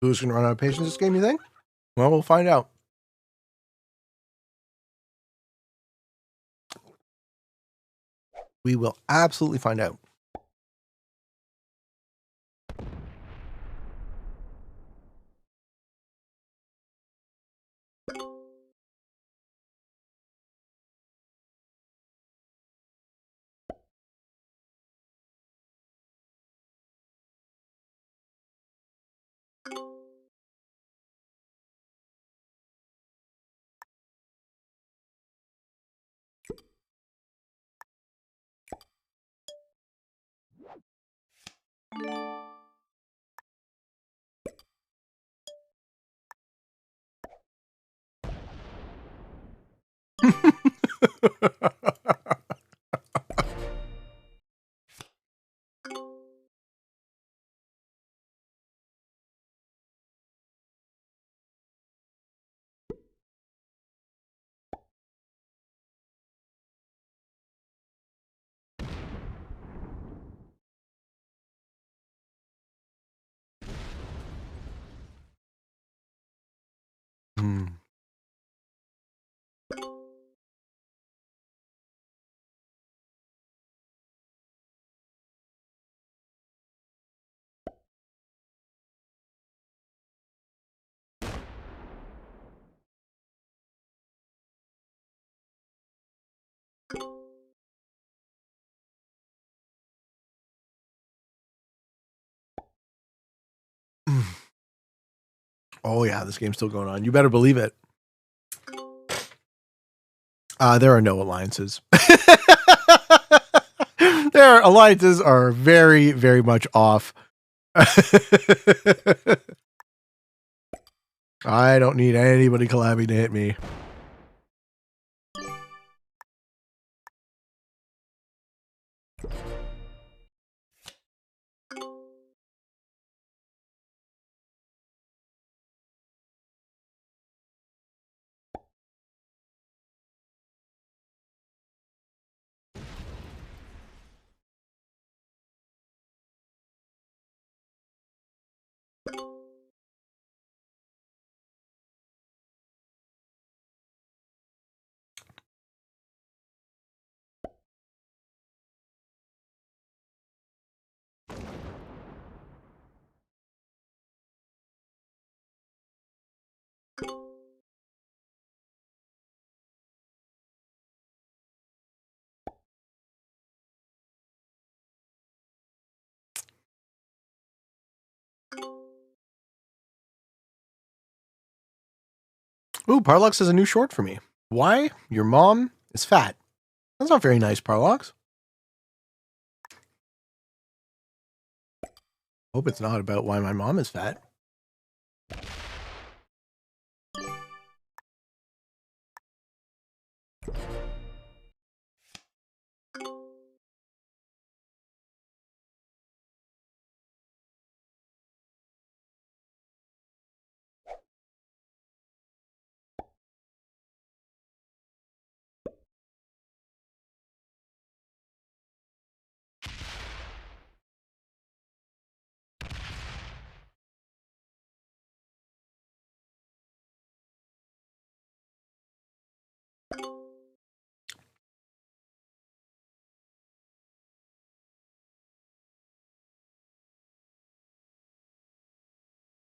Who's going to run out of patience this game, you think? Well, we'll find out. We will absolutely find out. Hmm. Oh, yeah, this game's still going on. You better believe it. There are no alliances. Their alliances are very, very much off. I don't need anybody collabing to hit me. Ooh, Parlox has a new short for me. Why? Your mom is fat. That's not very nice, Parlox. Hope it's not about why my mom is fat.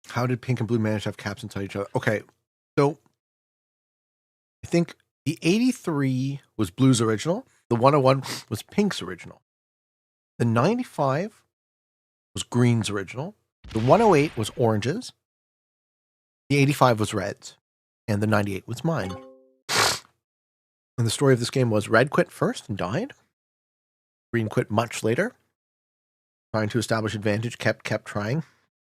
How did pink and blue manage to have caps inside each other? Okay, so I think the 83 was blue's original. The 101 was pink's original. The 95 was green's original. The 108 was orange's. The 85 was red's. And the 98 was mine. And the story of this game was red quit first and died. Green quit much later. Trying to establish advantage, kept trying.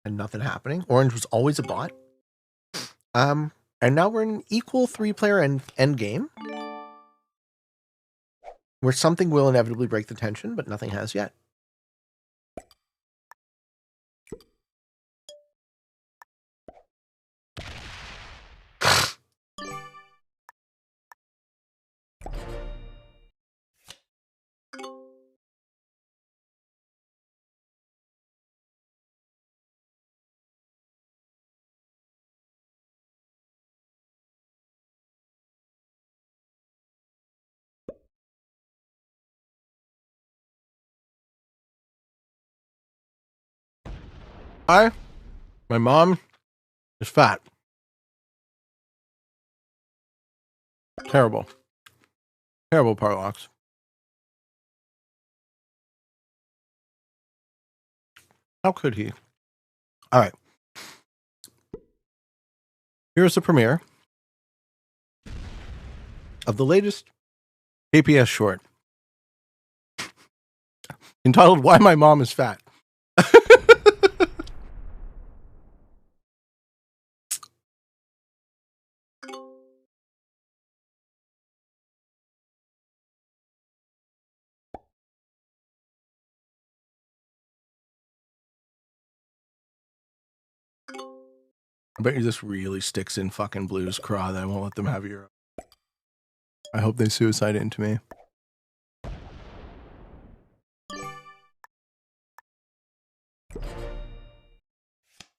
And nothing happening. Orange was always a bot. And now we're in an equal 3-player end game. Where something will inevitably break the tension, but nothing has yet. My mom is fat. Terrible. Terrible, Parlox. How could he? All right. Here's the premiere of the latest APS short entitled Why My Mom Is Fat. I bet you this really sticks in fucking Blue's craw that I won't let them have Europe. I hope they suicide into me.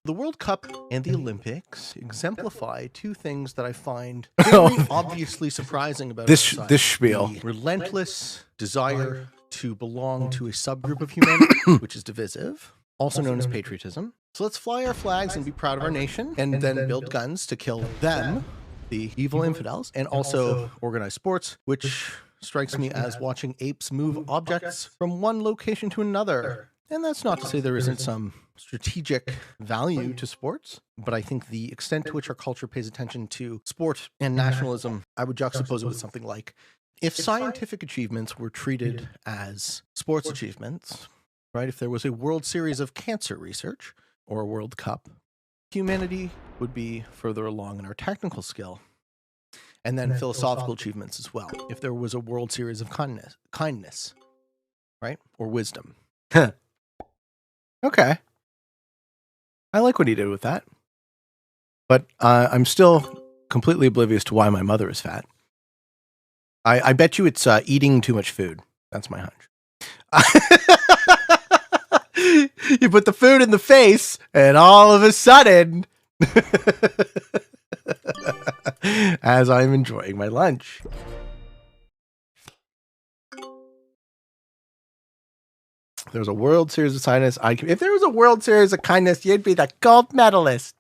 The World Cup and the Olympics exemplify two things that I find very obviously surprising about this spiel. The relentless desire to belong to a subgroup of humanity, which is divisive, also known as patriotism. So let's fly our flags and be proud of our nation, and then build guns to kill them, the evil infidels, and also organize sports, which strikes me as watching apes move objects from one location to another. And that's not to say there isn't some strategic value to sports, but I think the extent to which our culture pays attention to sport and nationalism, I would juxtapose it with something like, if scientific achievements were treated as sports achievements, right? If there was a World Series of cancer research or a World Cup, humanity would be further along in our technical skill. And then philosophical achievements as well. If there was a World Series of kindness, right? Or wisdom. Okay. I like what he did with that. But I'm still completely oblivious to why my mother is fat. I bet you it's eating too much food. That's my hunch. You put the food in the face, and all of a sudden, as I'm enjoying my lunch. There's a World Series of Kindness. If there was a World Series of Kindness, you'd be the gold medalist.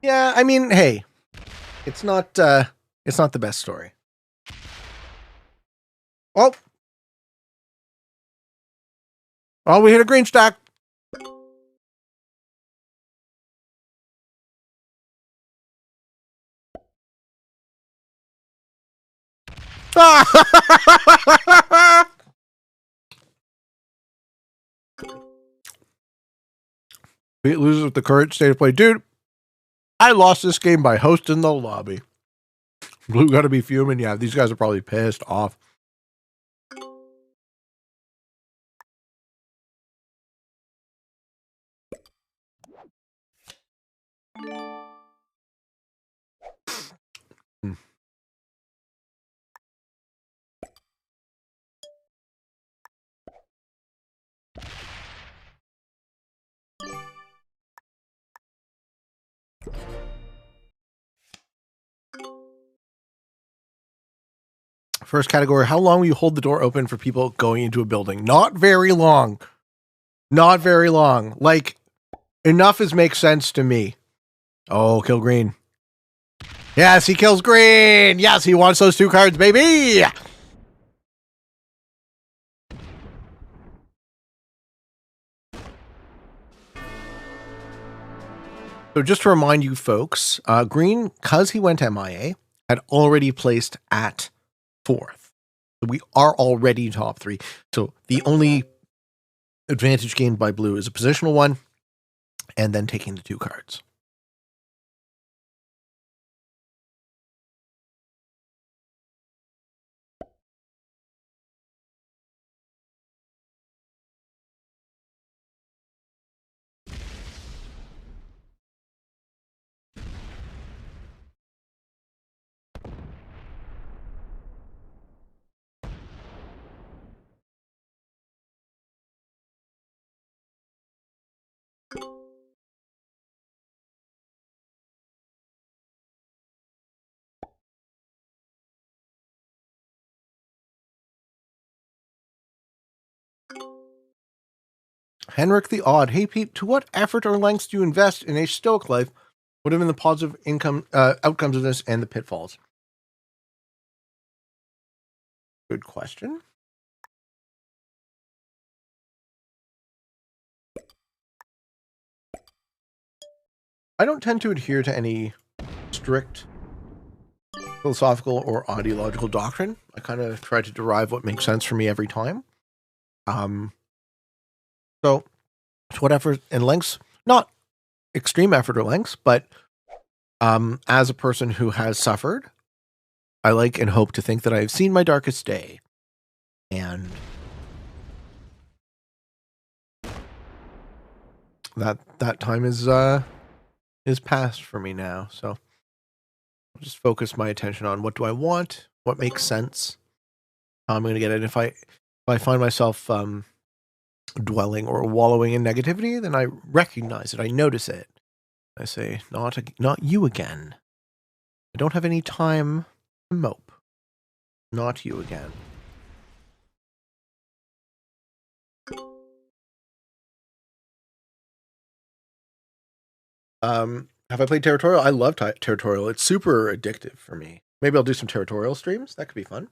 Yeah, I mean, hey, it's not the best story. Oh, Oh, we hit a green stack. Pete loses with the current state of play. Dude, I lost this game by hosting the lobby. Blue got to be fuming. Yeah, these guys are probably pissed off. First category, how long will you hold the door open for people going into a building? Not very long. Not very long. Like, enough makes sense to me. Oh, kill green. Yes, he kills green. Yes, he wants those 2 cards, baby. So just to remind you folks, green, because he went MIA, had already placed at 4th. So we are already top 3. So the only advantage gained by blue is a positional one, and then taking the 2 cards. Henrik the Odd. Hey, Pete, to what effort or lengths do you invest in a stoic life? What have been the positive outcomes of this and the pitfalls? Good question. I don't tend to adhere to any strict philosophical or ideological doctrine. I kind of try to derive what makes sense for me every time. So to what effort and lengths, not extreme effort or lengths, but as a person who has suffered, I like and hope to think that I have seen my darkest day. And that time is past for me now. So I'll just focus my attention on what do I want, what makes sense, how I'm going to get it. If I find myself dwelling or wallowing in negativity, then I recognize it. I notice it. I say, not you again. I don't have any time to mope. Not you again. Have I played Territorial? I love Territorial. It's super addictive for me. Maybe I'll do some Territorial streams. That could be fun.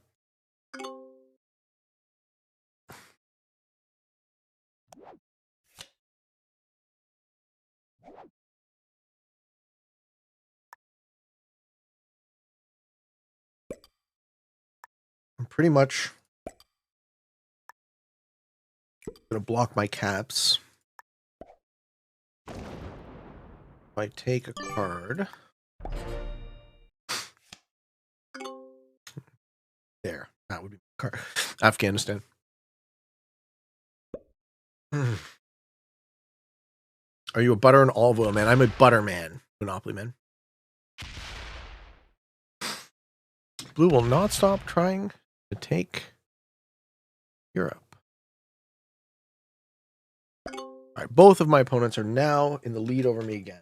I'm pretty much going to block my caps. If I take a card. There. That would be card. Afghanistan. Are you a butter and olive oil man? I'm a butter man. Monopoly man. Blue will not stop trying to take Europe. All right, both of my opponents are now in the lead over me again.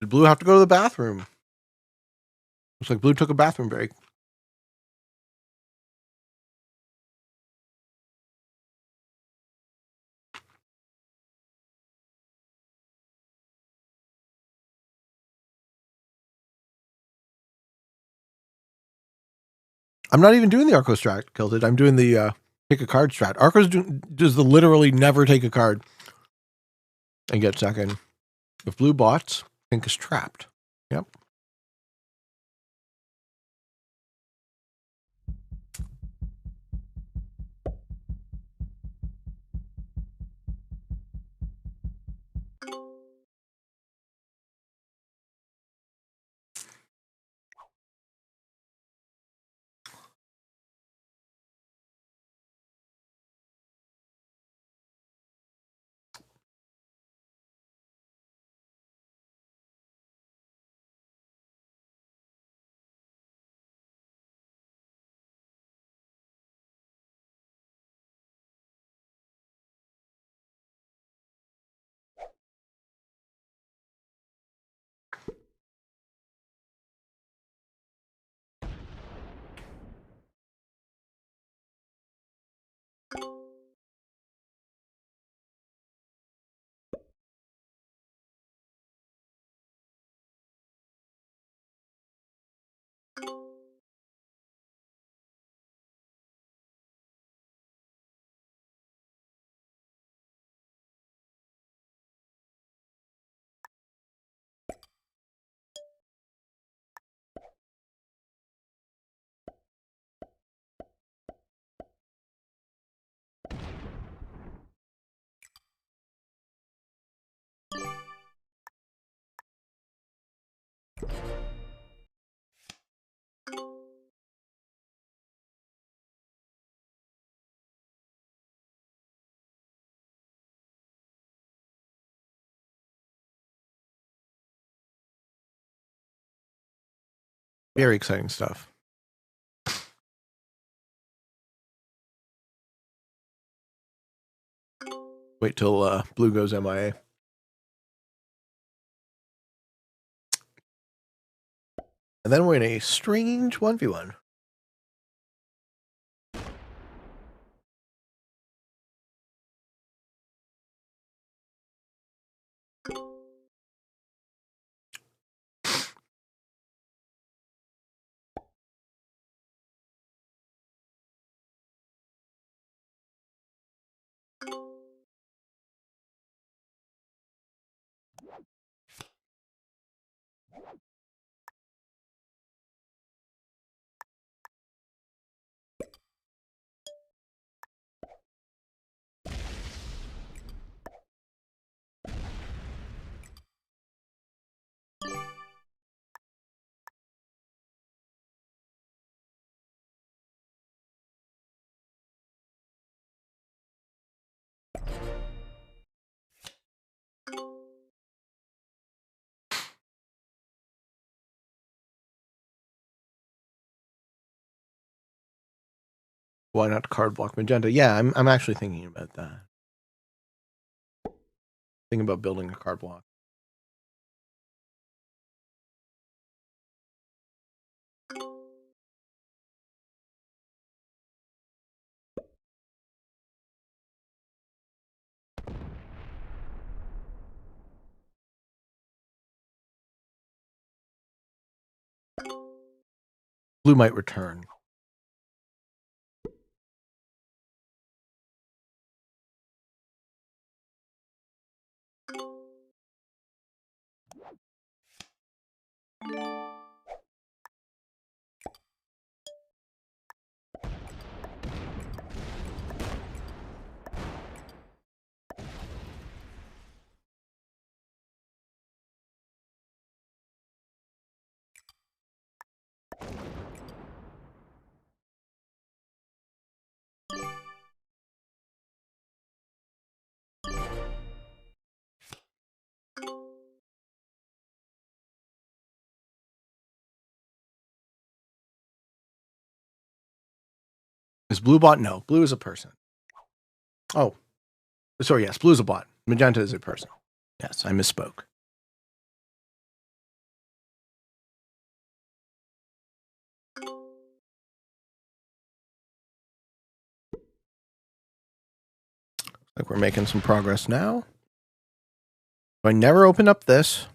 Did Blue have to go to the bathroom? Looks like Blue took a bathroom break. I'm not even doing the Arco strat, Kilted. I'm doing the take a card strat. Arco's does the literally never take a card and get second. If Blue bots, Pink is trapped. Yep. Very exciting stuff. Wait till Blue goes MIA. And then we're in a strange 1v1. Why not card block magenta? Yeah, I'm actually thinking about that. Thinking about building a card block. Blue might return. Is blue bot? No, blue is a person. Oh, sorry. Yes, blue is a bot. Magenta is a person. Yes, I misspoke. Like we're making some progress now. So I never opened up this.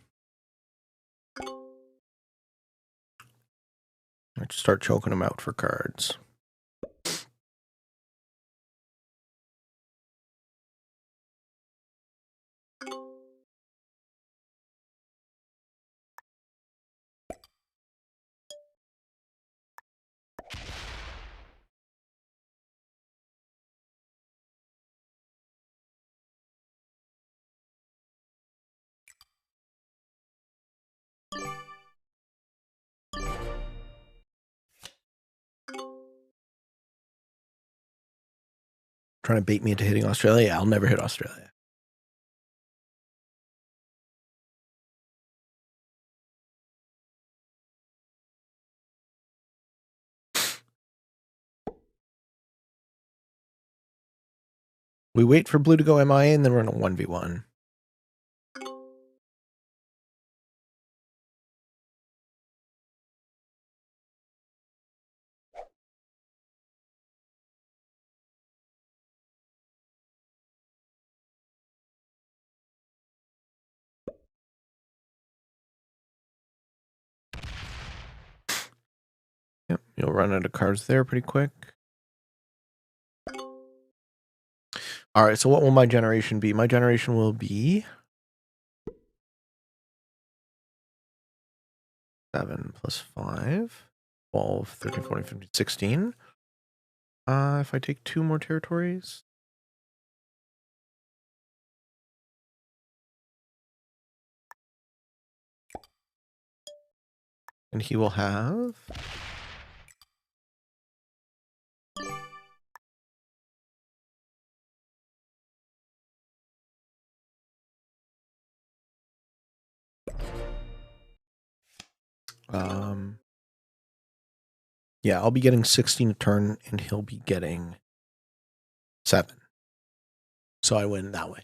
I just start choking them out for cards. Trying to bait me into hitting Australia? I'll never hit Australia. We wait for blue to go MIA, and then we're in a 1v1. Yep, you'll run out of cards there pretty quick. All right, so what will my generation be? My generation will be 7 plus 5, 12, 13, 14, 15, 16. If I take 2 more territories. And he will have... yeah, I'll be getting 16 a turn, and he'll be getting 7. So I win that way.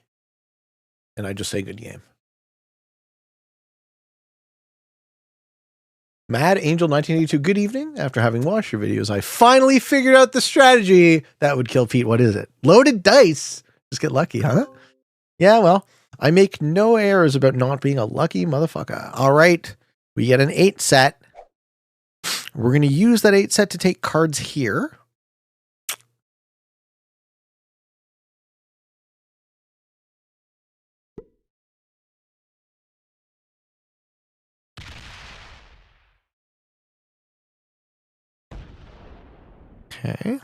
And I just say good game. Mad Angel 1982, good evening. After having watched your videos, I finally figured out the strategy that would kill Pete. What is it? Loaded dice. Just get lucky, huh? Yeah, well, I make no errors about not being a lucky motherfucker. All right, we get an 8 set. We're going to use that 8 set to take cards here. Okay.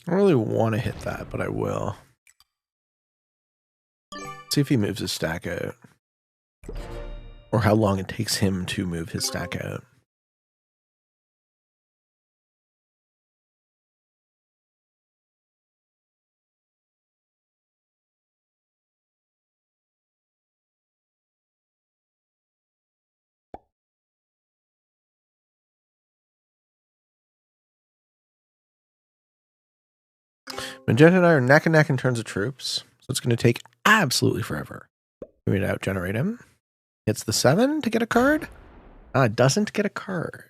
I don't really want to hit that, but I will. See if he moves his stack out. Or how long it takes him to move his stack out. Magenta and I are neck and neck in terms of troops, so it's going to take absolutely forever. We need to out-generate him. Hits the 7 to get a card. Doesn't get a card.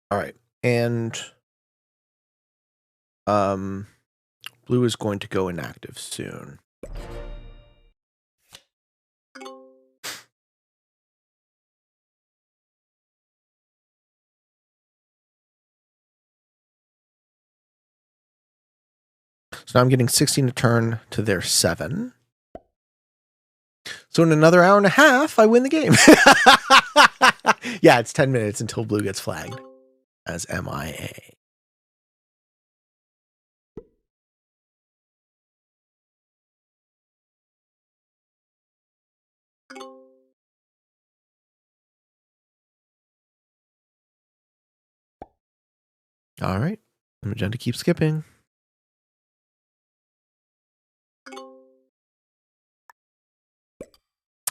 All right. And blue is going to go inactive soon. So now I'm getting 16 a turn to their 7. So in another hour and a half, I win the game. Yeah, it's 10 minutes until blue gets flagged as MIA. All right. Magenta keeps skipping.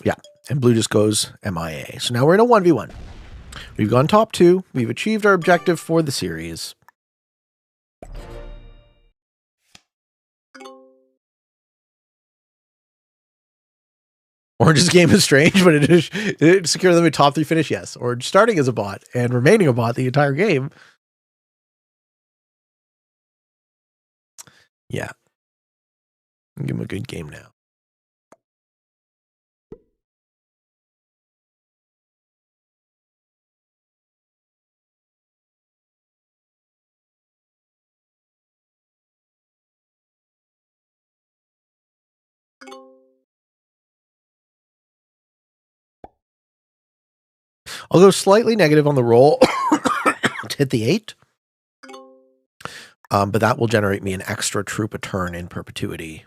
Yeah, and blue just goes MIA. So now we're in a 1v1. We've gone top 2. We've achieved our objective for the series. Orange's game is strange, but it secure them a top 3 finish, yes. Orange starting as a bot and remaining a bot the entire game. Yeah. Give him a good game now. I'll go slightly negative on the roll to hit the 8. But that will generate me an extra troop a turn in perpetuity.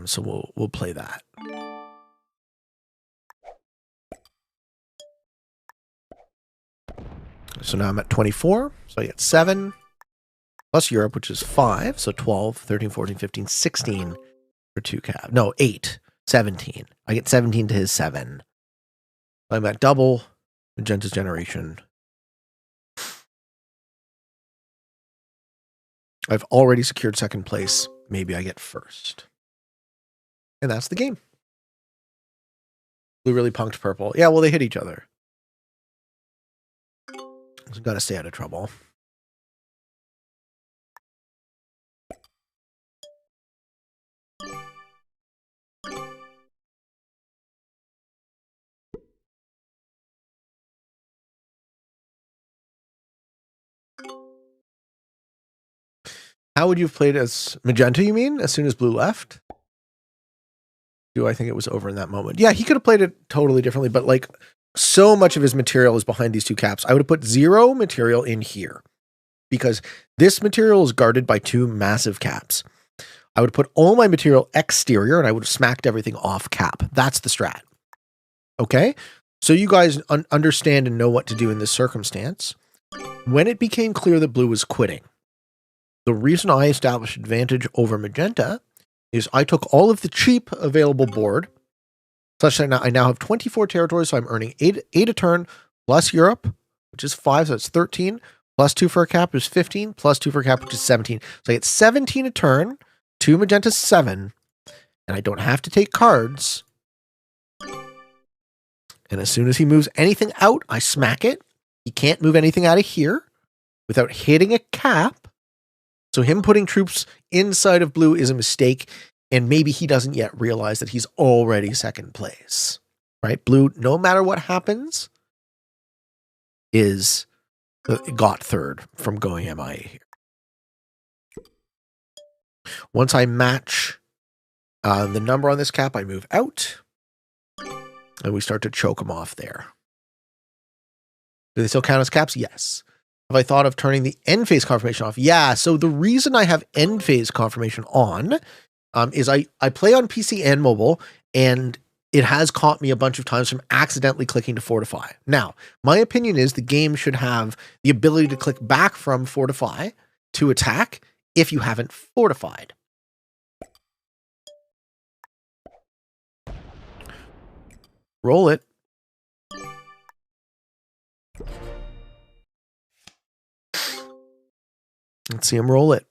So we'll play that. So now I'm at 24. So I get 7 plus Europe, which is 5. So 12, 13, 14, 15, 16 for 2 cap. No, 8, 17. I get 17 to his 7. I'm at double Magenta's generation. I've already secured second place. Maybe I get first. And that's the game. Blue really punked purple. Yeah, well, they hit each other. So got to stay out of trouble. How would you have played as Magenta, you mean? As soon as blue left? Do I think it was over in that moment? Yeah, he could have played it totally differently, but like so much of his material is behind these 2 caps. I would have put 0 material in here because this material is guarded by 2 massive caps. I would put all my material exterior and I would have smacked everything off cap. That's the strat. Okay? So you guys understand and know what to do in this circumstance. When it became clear that blue was quitting, the reason I established advantage over Magenta is I took all of the cheap available board, such that I now have 24 territories, so I'm earning 8 a turn, plus Europe, which is 5, so that's 13, plus 2 for a cap, which is 15, plus 2 for a cap, which is 17. So I get 17 a turn, 2 Magenta 7, and I don't have to take cards. And as soon as he moves anything out, I smack it. He can't move anything out of here without hitting a cap. So him putting troops inside of blue is a mistake, and maybe he doesn't yet realize that he's already second place, right? Blue, no matter what happens, is got third from going MIA here. Once I match the number on this cap, I move out, and we start to choke them off there. Do they still count as caps? Yes. Have I thought of turning the end phase confirmation off? Yeah. So the reason I have end phase confirmation on is I play on PC and mobile, and it has caught me a bunch of times from accidentally clicking to fortify. Now, my opinion is the game should have the ability to click back from fortify to attack if you haven't fortified. Roll it. Let's see him roll it.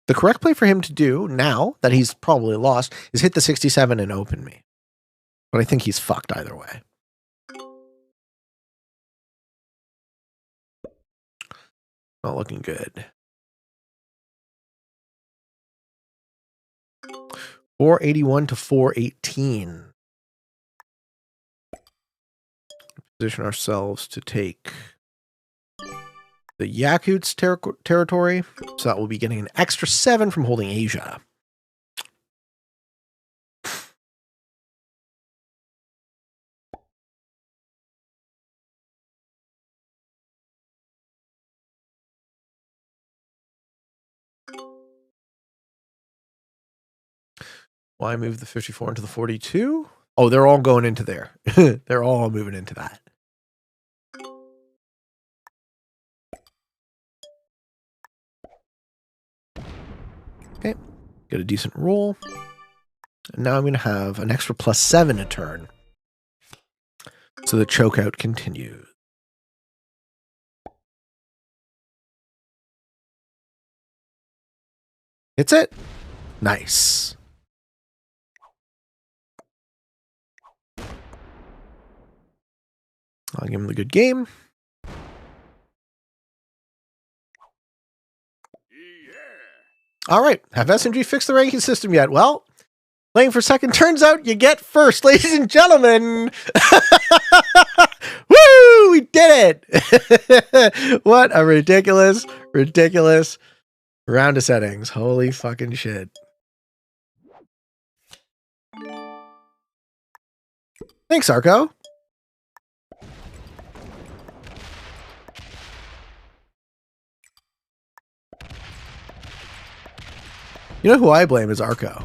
The correct play for him to do now that he's probably lost is hit the 67 and open me. But I think he's fucked either way. Not looking good. 481 to 418. Position ourselves to take the Yakuts territory. So that will be getting an extra 7 from holding Asia. Why move the 54 into the 42? Oh, they're all going into there. They're all moving into that. Okay, get a decent roll. And now I'm going to have an extra +7 a turn. So the chokeout continues. Hits it. Nice. I'll give him the good game. All right. Have SMG fixed the ranking system yet? Well, playing for second turns out you get first, ladies and gentlemen. Woo! We did it. What a ridiculous round of settings. Holy fucking shit. Thanks, Arco. You know who I blame is Arco.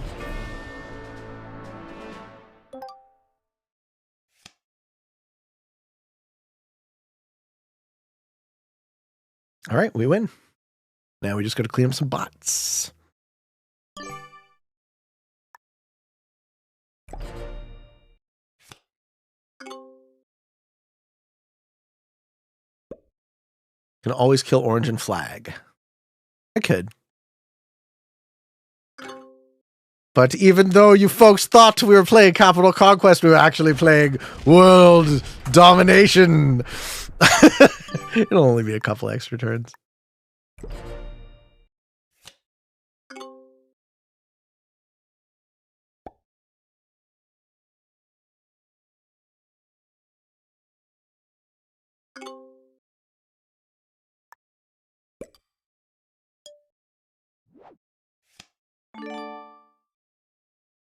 All right, we win. Now we just got to clean up some bots. Can always kill orange and flag. I could. But even though you folks thought we were playing Capital Conquest, we were actually playing World Domination. It'll only be a couple extra turns.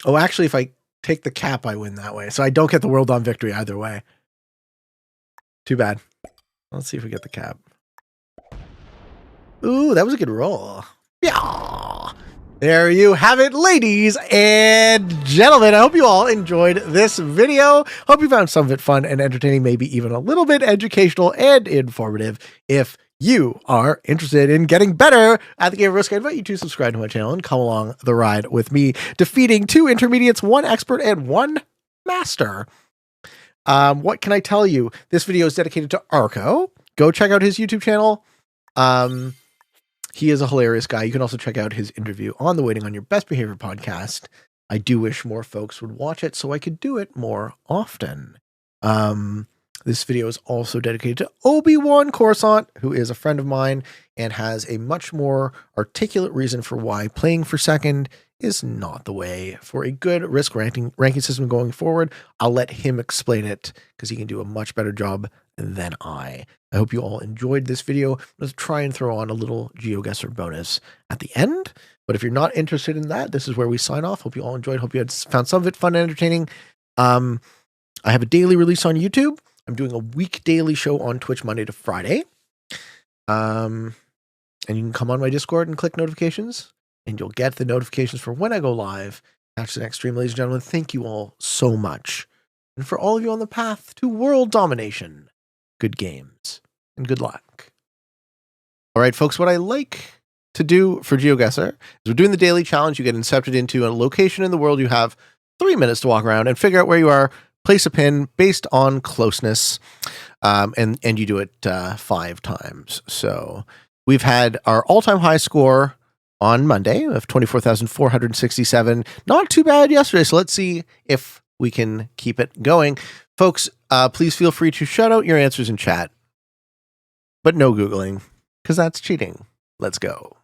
Oh, actually, if I take the cap, I win that way. So I don't get the World Dom victory either way. Too bad. Let's see if we get the cap. Ooh, that was a good roll. Yeah. There you have it, ladies and gentlemen. I hope you all enjoyed this video. Hope you found some of it fun and entertaining, maybe even a little bit educational and informative. If you are interested in getting better at the game of Risk, I invite you to subscribe to my channel and come along the ride with me, defeating 2 intermediates, 1 expert, and 1 master. What can I tell you? This video is dedicated to Arco. Go check out his YouTube channel. He is a hilarious guy. You can also check out his interview on the Waiting on Your Best Behavior podcast. I do wish more folks would watch it so I could do it more often. This video is also dedicated to Obi-Wan Coruscant, who is a friend of mine and has a much more articulate reason for why playing for second is not the way for a good risk ranking system going forward. I'll let him explain it because he can do a much better job than I. I hope you all enjoyed this video. Let's try and throw on a little GeoGuessr bonus at the end. But if you're not interested in that, this is where we sign off. Hope you all enjoyed. Hope you had found some of it fun and entertaining. I have a daily release on YouTube. I'm doing a week daily show on Twitch Monday to Friday. And you can come on my Discord and click notifications, and you'll get the notifications for when I go live. Catch the next stream, ladies and gentlemen. Thank you all so much. And for all of you on the path to world domination, good games and good luck. All right, folks, what I like to do for GeoGuessr is we're doing the daily challenge. You get incepted into a location in the world. You have 3 minutes to walk around and figure out where you are, place a pin based on closeness, and you do it 5 times. So we've had our all-time high score on Monday of 24,467. Not too bad yesterday. So let's see if we can keep it going. Folks, please feel free to shout out your answers in chat, but no Googling, because that's cheating. Let's go.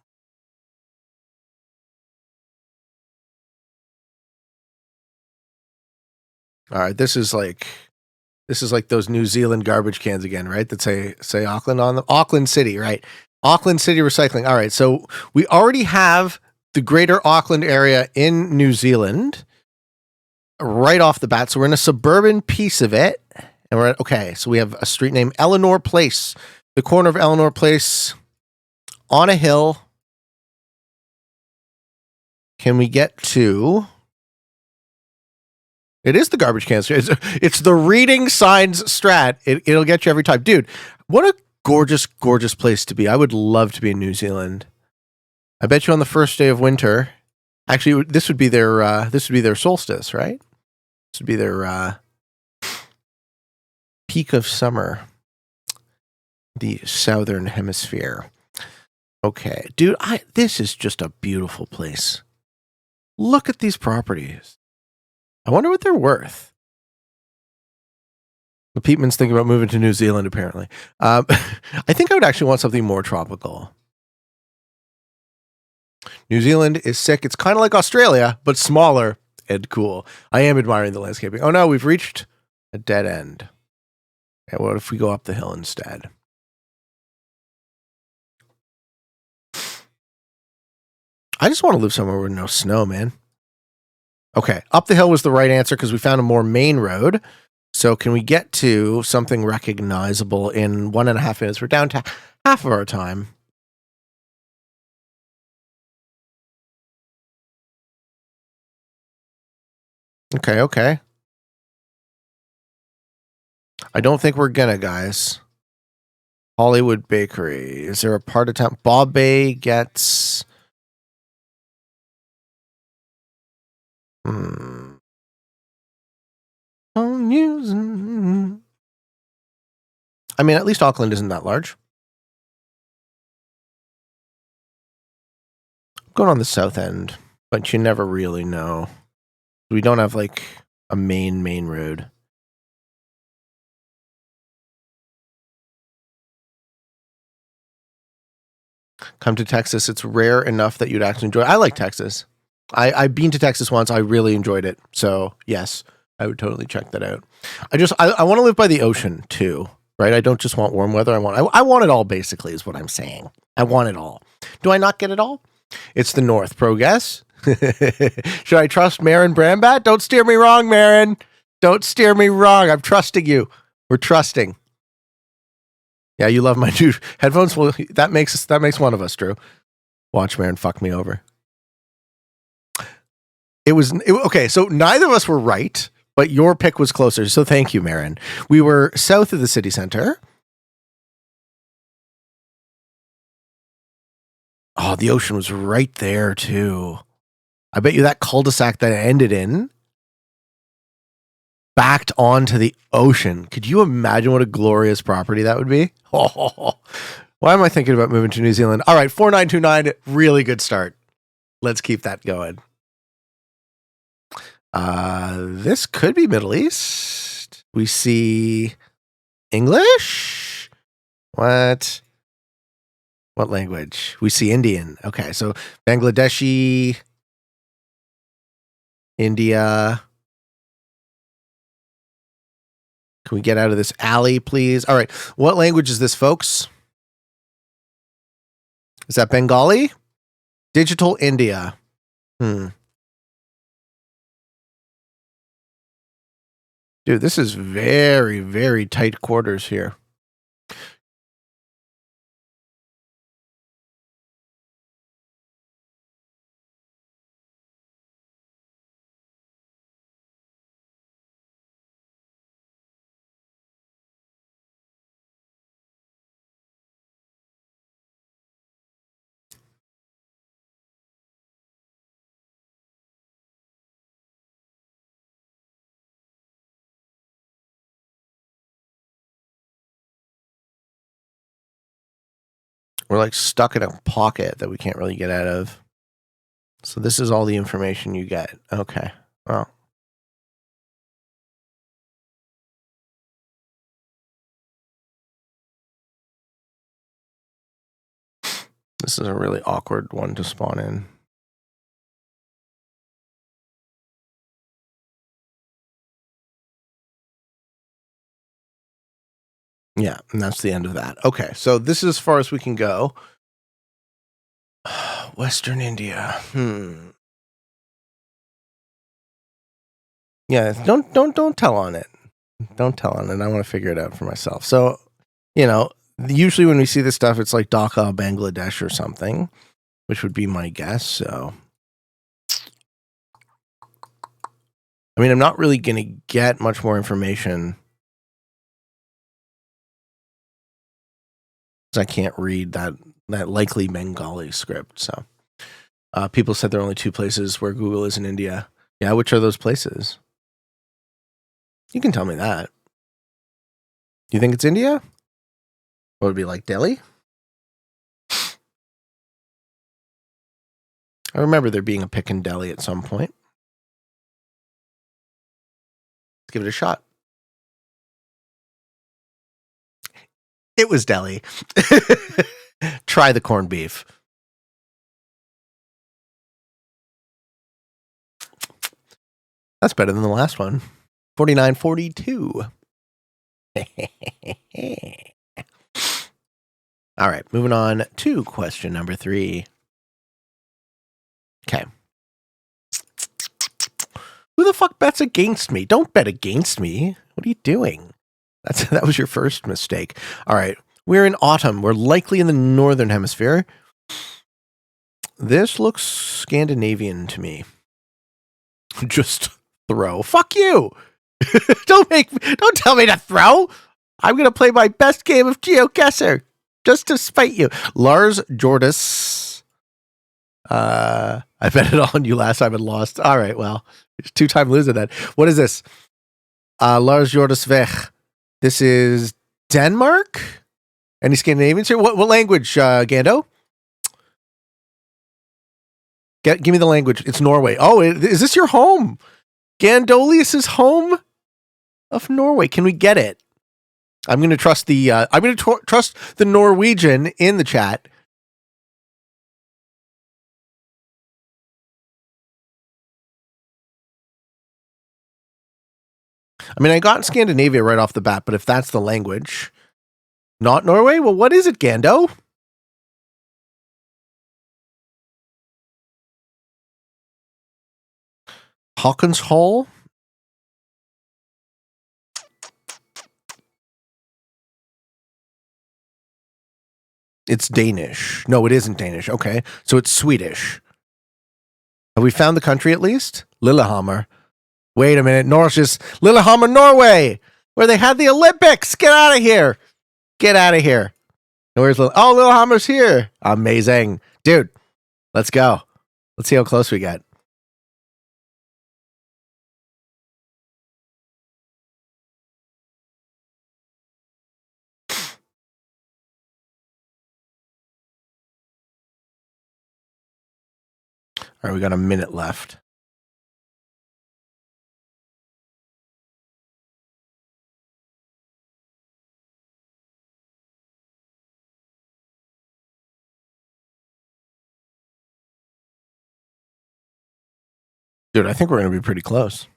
All right, this is like those New Zealand garbage cans again, right? That say Auckland on them. Auckland City, right? Auckland City Recycling. All right, so we already have the greater Auckland area in New Zealand right off the bat. So we're in a suburban piece of it. And we're okay, so we have a street name, Eleanor Place. The corner of Eleanor Place on a hill. Can we get to... It is the garbage can. It's the reading signs strat. It'll get you every time. Dude, what a gorgeous, gorgeous place to be. I would love to be in New Zealand. I bet you on the first day of winter... Actually, this would be their solstice, right? This would be their peak of summer. The southern hemisphere. Okay, dude, this is just a beautiful place. Look at these properties. I wonder what they're worth. The Peatman's thinking about moving to New Zealand, apparently. I think I would actually want something more tropical. New Zealand is sick. It's kind of like Australia, but smaller and cool. I am admiring the landscaping. Oh no, we've reached a dead end. Okay, what if we go up the hill instead? I just want to live somewhere with no snow, man. Okay, up the hill was the right answer because we found a more main road. So can we get to something recognizable in 1.5 minutes? We're down to half of our time. Okay. I don't think we're gonna, guys. Hollywood Bakery. Is there a part of town? Bob Bay gets... I mean, at least Auckland isn't that large. I'm going on the south end, but you never really know. We don't have like a main road. Come to Texas. It's rare enough that you'd actually enjoy it. I like Texas. I've been to Texas once. I really enjoyed it. So yes, I would totally check that out. I want to live by the ocean too, right? I don't just want warm weather. I want it all, basically, is what I'm saying. I want it all. Do I not get it all? It's the North. Pro guess? Should I trust Marin Brambat? Don't steer me wrong, Marin. Don't steer me wrong. I'm trusting you. We're trusting. Yeah, you love my new headphones. Well, that makes one of us, Drew. Watch Marin fuck me over. Okay, so neither of us were right, but your pick was closer. So thank you, Marin. We were south of the city center. Oh, the ocean was right there too. I bet you that cul-de-sac that it ended in backed onto the ocean. Could you imagine what a glorious property that would be? Oh, why am I thinking about moving to New Zealand? All right, 4929, really good start. Let's keep that going. This could be Middle East. We see English. What language? We see Indian. Okay, so Bangladeshi, India. Can we get out of this alley, please? All right, what language is this, folks? Is that Bengali? Digital India. Dude, this is very, very tight quarters here. We're like stuck in a pocket that we can't really get out of. So this is all the information you get. Okay. Well. This is a really awkward one to spawn in. Yeah, and that's the end of that. Okay, so this is as far as we can go. Western India. Yeah, don't tell on it. Don't tell on it. I want to figure it out for myself. So, usually when we see this stuff, it's like Dhaka, Bangladesh or something, which would be my guess. So, I mean, I'm not really going to get much more information because I can't read that likely Bengali script. So, people said there are only 2 places where Google is in India. Yeah, which are those places? You can tell me that. You think it's India? Or would it be like Delhi? I remember there being a pick in Delhi at some point. Let's give it a shot. It was Delhi. Try the corned beef. That's better than the last one. 49-42. All right, moving on to question number 3. Okay. Who the fuck bets against me? Don't bet against me. What are you doing? That was your first mistake. All right. We're in autumn. We're likely in the northern hemisphere. This looks Scandinavian to me. Just throw. Fuck you. Don't tell me to throw. I'm going to play my best game of GeoGuessr just to spite you. Lars Jordis. I bet it on you last time and lost. All right, well, it's 2-time loser then. What is this? Lars Jordis Vech. This is Denmark? Any Scandinavians here? What language, Gando? Give me the language. It's Norway. Oh, is this your home? Gandolius' home of Norway. Can we get it? I'm going to trust trust the Norwegian in the chat. I mean, I got Scandinavia right off the bat, but if that's the language, not Norway, well, what is it, Gando? Håkonshall? It's Danish. No, it isn't Danish. Okay, so it's Swedish. Have we found the country at least? Lillehammer. Wait a minute. Lillehammer, Norway, where they had the Olympics. Get out of here. Get out of here. Where's Lillehammer's here. Amazing. Dude, let's go. Let's see how close we get. All right, we got a minute left. Dude, I think we're going to be pretty close.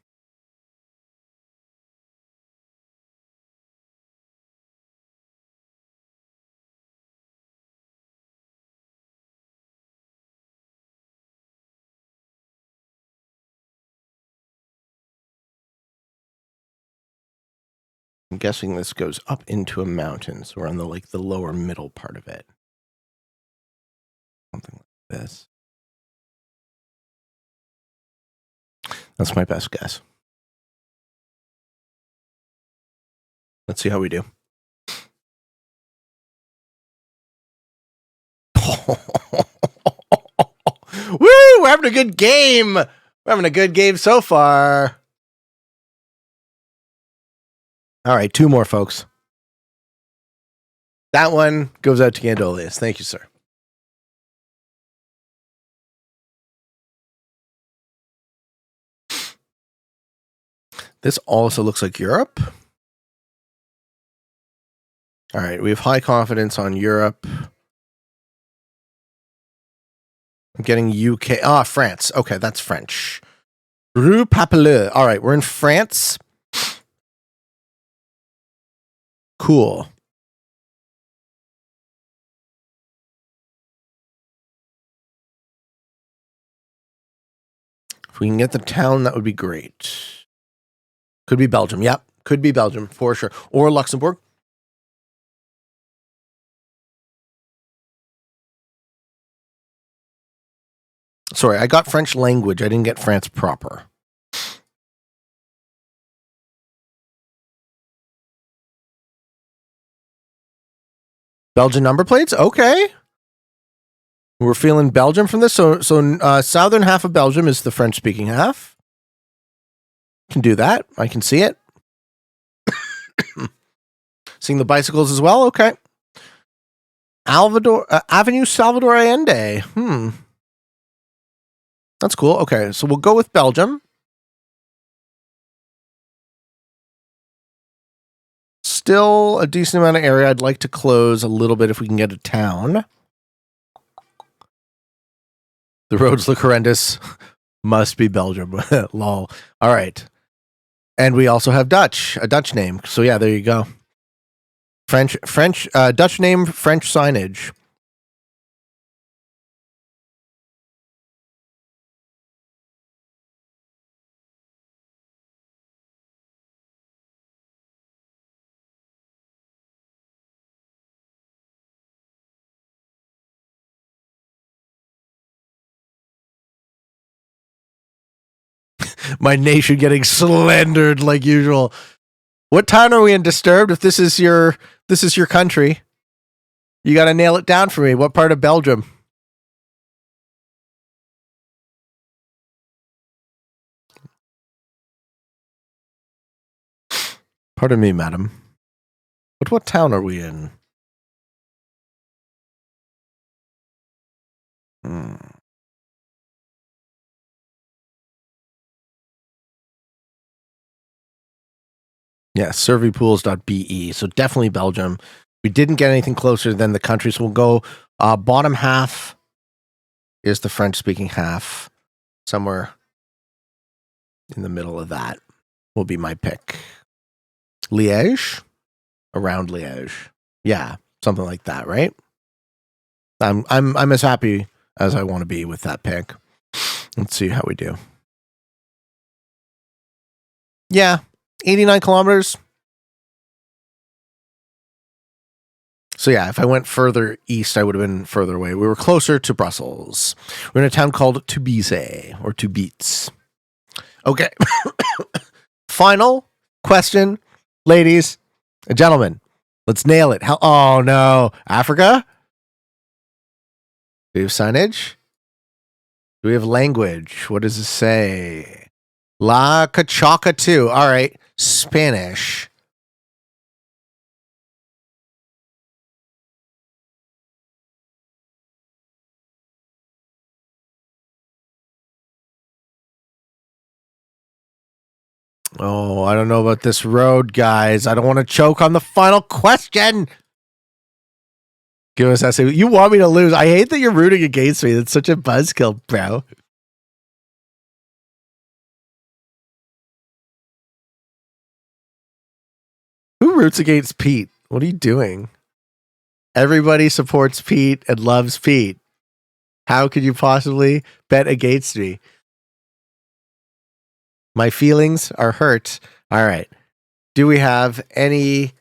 I'm guessing this goes up into a mountain, so we're on the lower middle part of it. Something like this. That's my best guess. Let's see how we do. Woo! We're having a good game. We're having a good game so far. All right, 2 more, folks. That one goes out to Gandolius. Thank you, sir. This also looks like Europe. All right, we have high confidence on Europe. I'm getting UK. France. Okay, that's French. Rue Papilleux. All right, we're in France. Cool. If we can get the town, that would be great. Could be Belgium. Yep, could be Belgium for sure. Or Luxembourg. Sorry, I got French language. I didn't get France proper. Belgian number plates? Okay. We're feeling Belgium from this. So southern half of Belgium is the French-speaking half. Can do that. I can see it. Seeing the bicycles as well. Okay. Avenue Salvador Allende. That's cool. Okay, so we'll go with Belgium. Still a decent amount of area. I'd like to close a little bit if we can get a town. The roads look horrendous. Must be Belgium. Lol. All right. And we also have Dutch, a Dutch name. So yeah, there you go. Dutch name, French signage. My nation getting slandered like usual. What town are we in, Disturbed? If this is your country, you got to nail it down for me. What part of Belgium? Pardon me, madam. But what town are we in? Yeah, surveypools.be. So definitely Belgium. We didn't get anything closer than the country, so we'll go bottom half is the French-speaking half. Somewhere in the middle of that will be my pick. Liège? Around Liège. Yeah, something like that, right? I'm as happy as I want to be with that pick. Let's see how we do. Yeah, 89 kilometers. So yeah, if I went further east, I would have been further away. We were closer to Brussels. We're in a town called Tubize or Tubize. Okay. Final question, ladies and gentlemen. Let's nail it. Oh no, Africa? Do we have signage? Do we have language? What does it say? La Cachaca 2. All right. Spanish. Oh, I don't know about this road, guys. I don't want to choke on the final question. Give us that. You want me to lose? I hate that you're rooting against me. That's such a buzzkill, bro. Who roots against Pete? What are you doing? Everybody supports Pete and loves Pete. How could you possibly bet against me? My feelings are hurt. All right. Do we have anything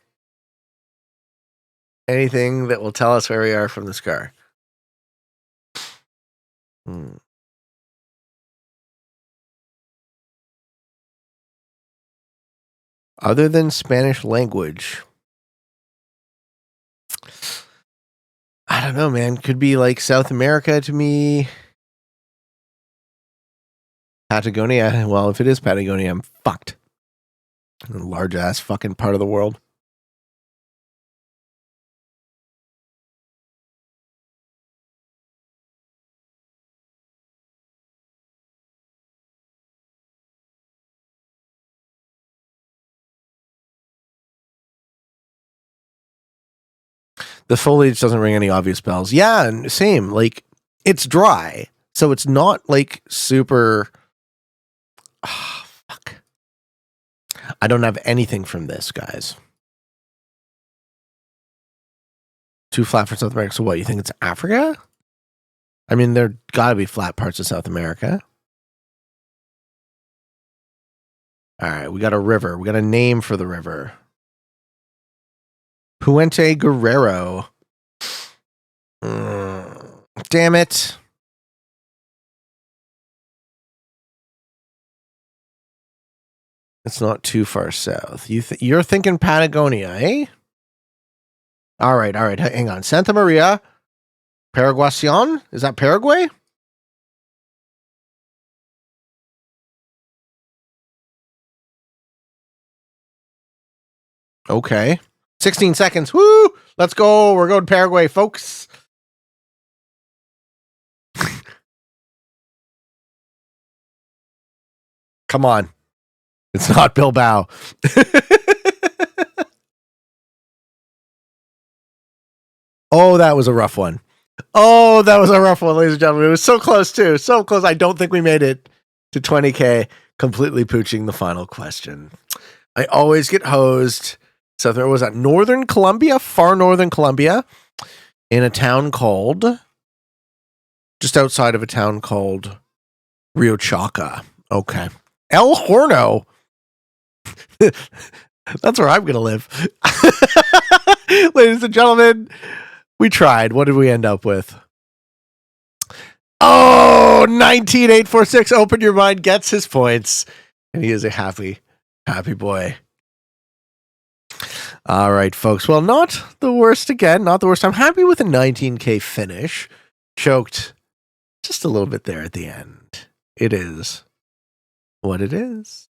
that will tell us where we are from this car? Other than Spanish language, I don't know, man. Could be like South America to me. Patagonia. Well, if it is Patagonia, I'm fucked. A large ass fucking part of the world. The foliage doesn't ring any obvious bells. Yeah, and same. Like, it's dry, so it's not like super. Oh, fuck. I don't have anything from this, guys. Too flat for South America. So what? You think it's Africa? I mean, there gotta be flat parts of South America. All right, we got a river. We got a name for the river. Puente Guerrero. Damn it. It's not too far south. You're thinking Patagonia, eh? All right. Hang on. Santa Maria, Paraguacion? Is that Paraguay? Okay. 16 seconds. Woo! Let's go. We're going Paraguay, folks. Come on. It's not Bilbao. Oh, that was a rough one. Ladies and gentlemen. It was so close, too. So close. I don't think we made it to 20K, completely pooching the final question. I always get hosed. So there was that northern Colombia, far northern Colombia, in a town called, just outside of a town called Rio Chaca. Okay. El Horno. That's where I'm going to live. Ladies and gentlemen, we tried. What did we end up with? Oh, 19846. Open your mind, gets his points. And he is a happy boy. All right, folks. Well, not the worst again. Not the worst. I'm happy with a 19K finish. Choked just a little bit there at the end. It is what it is.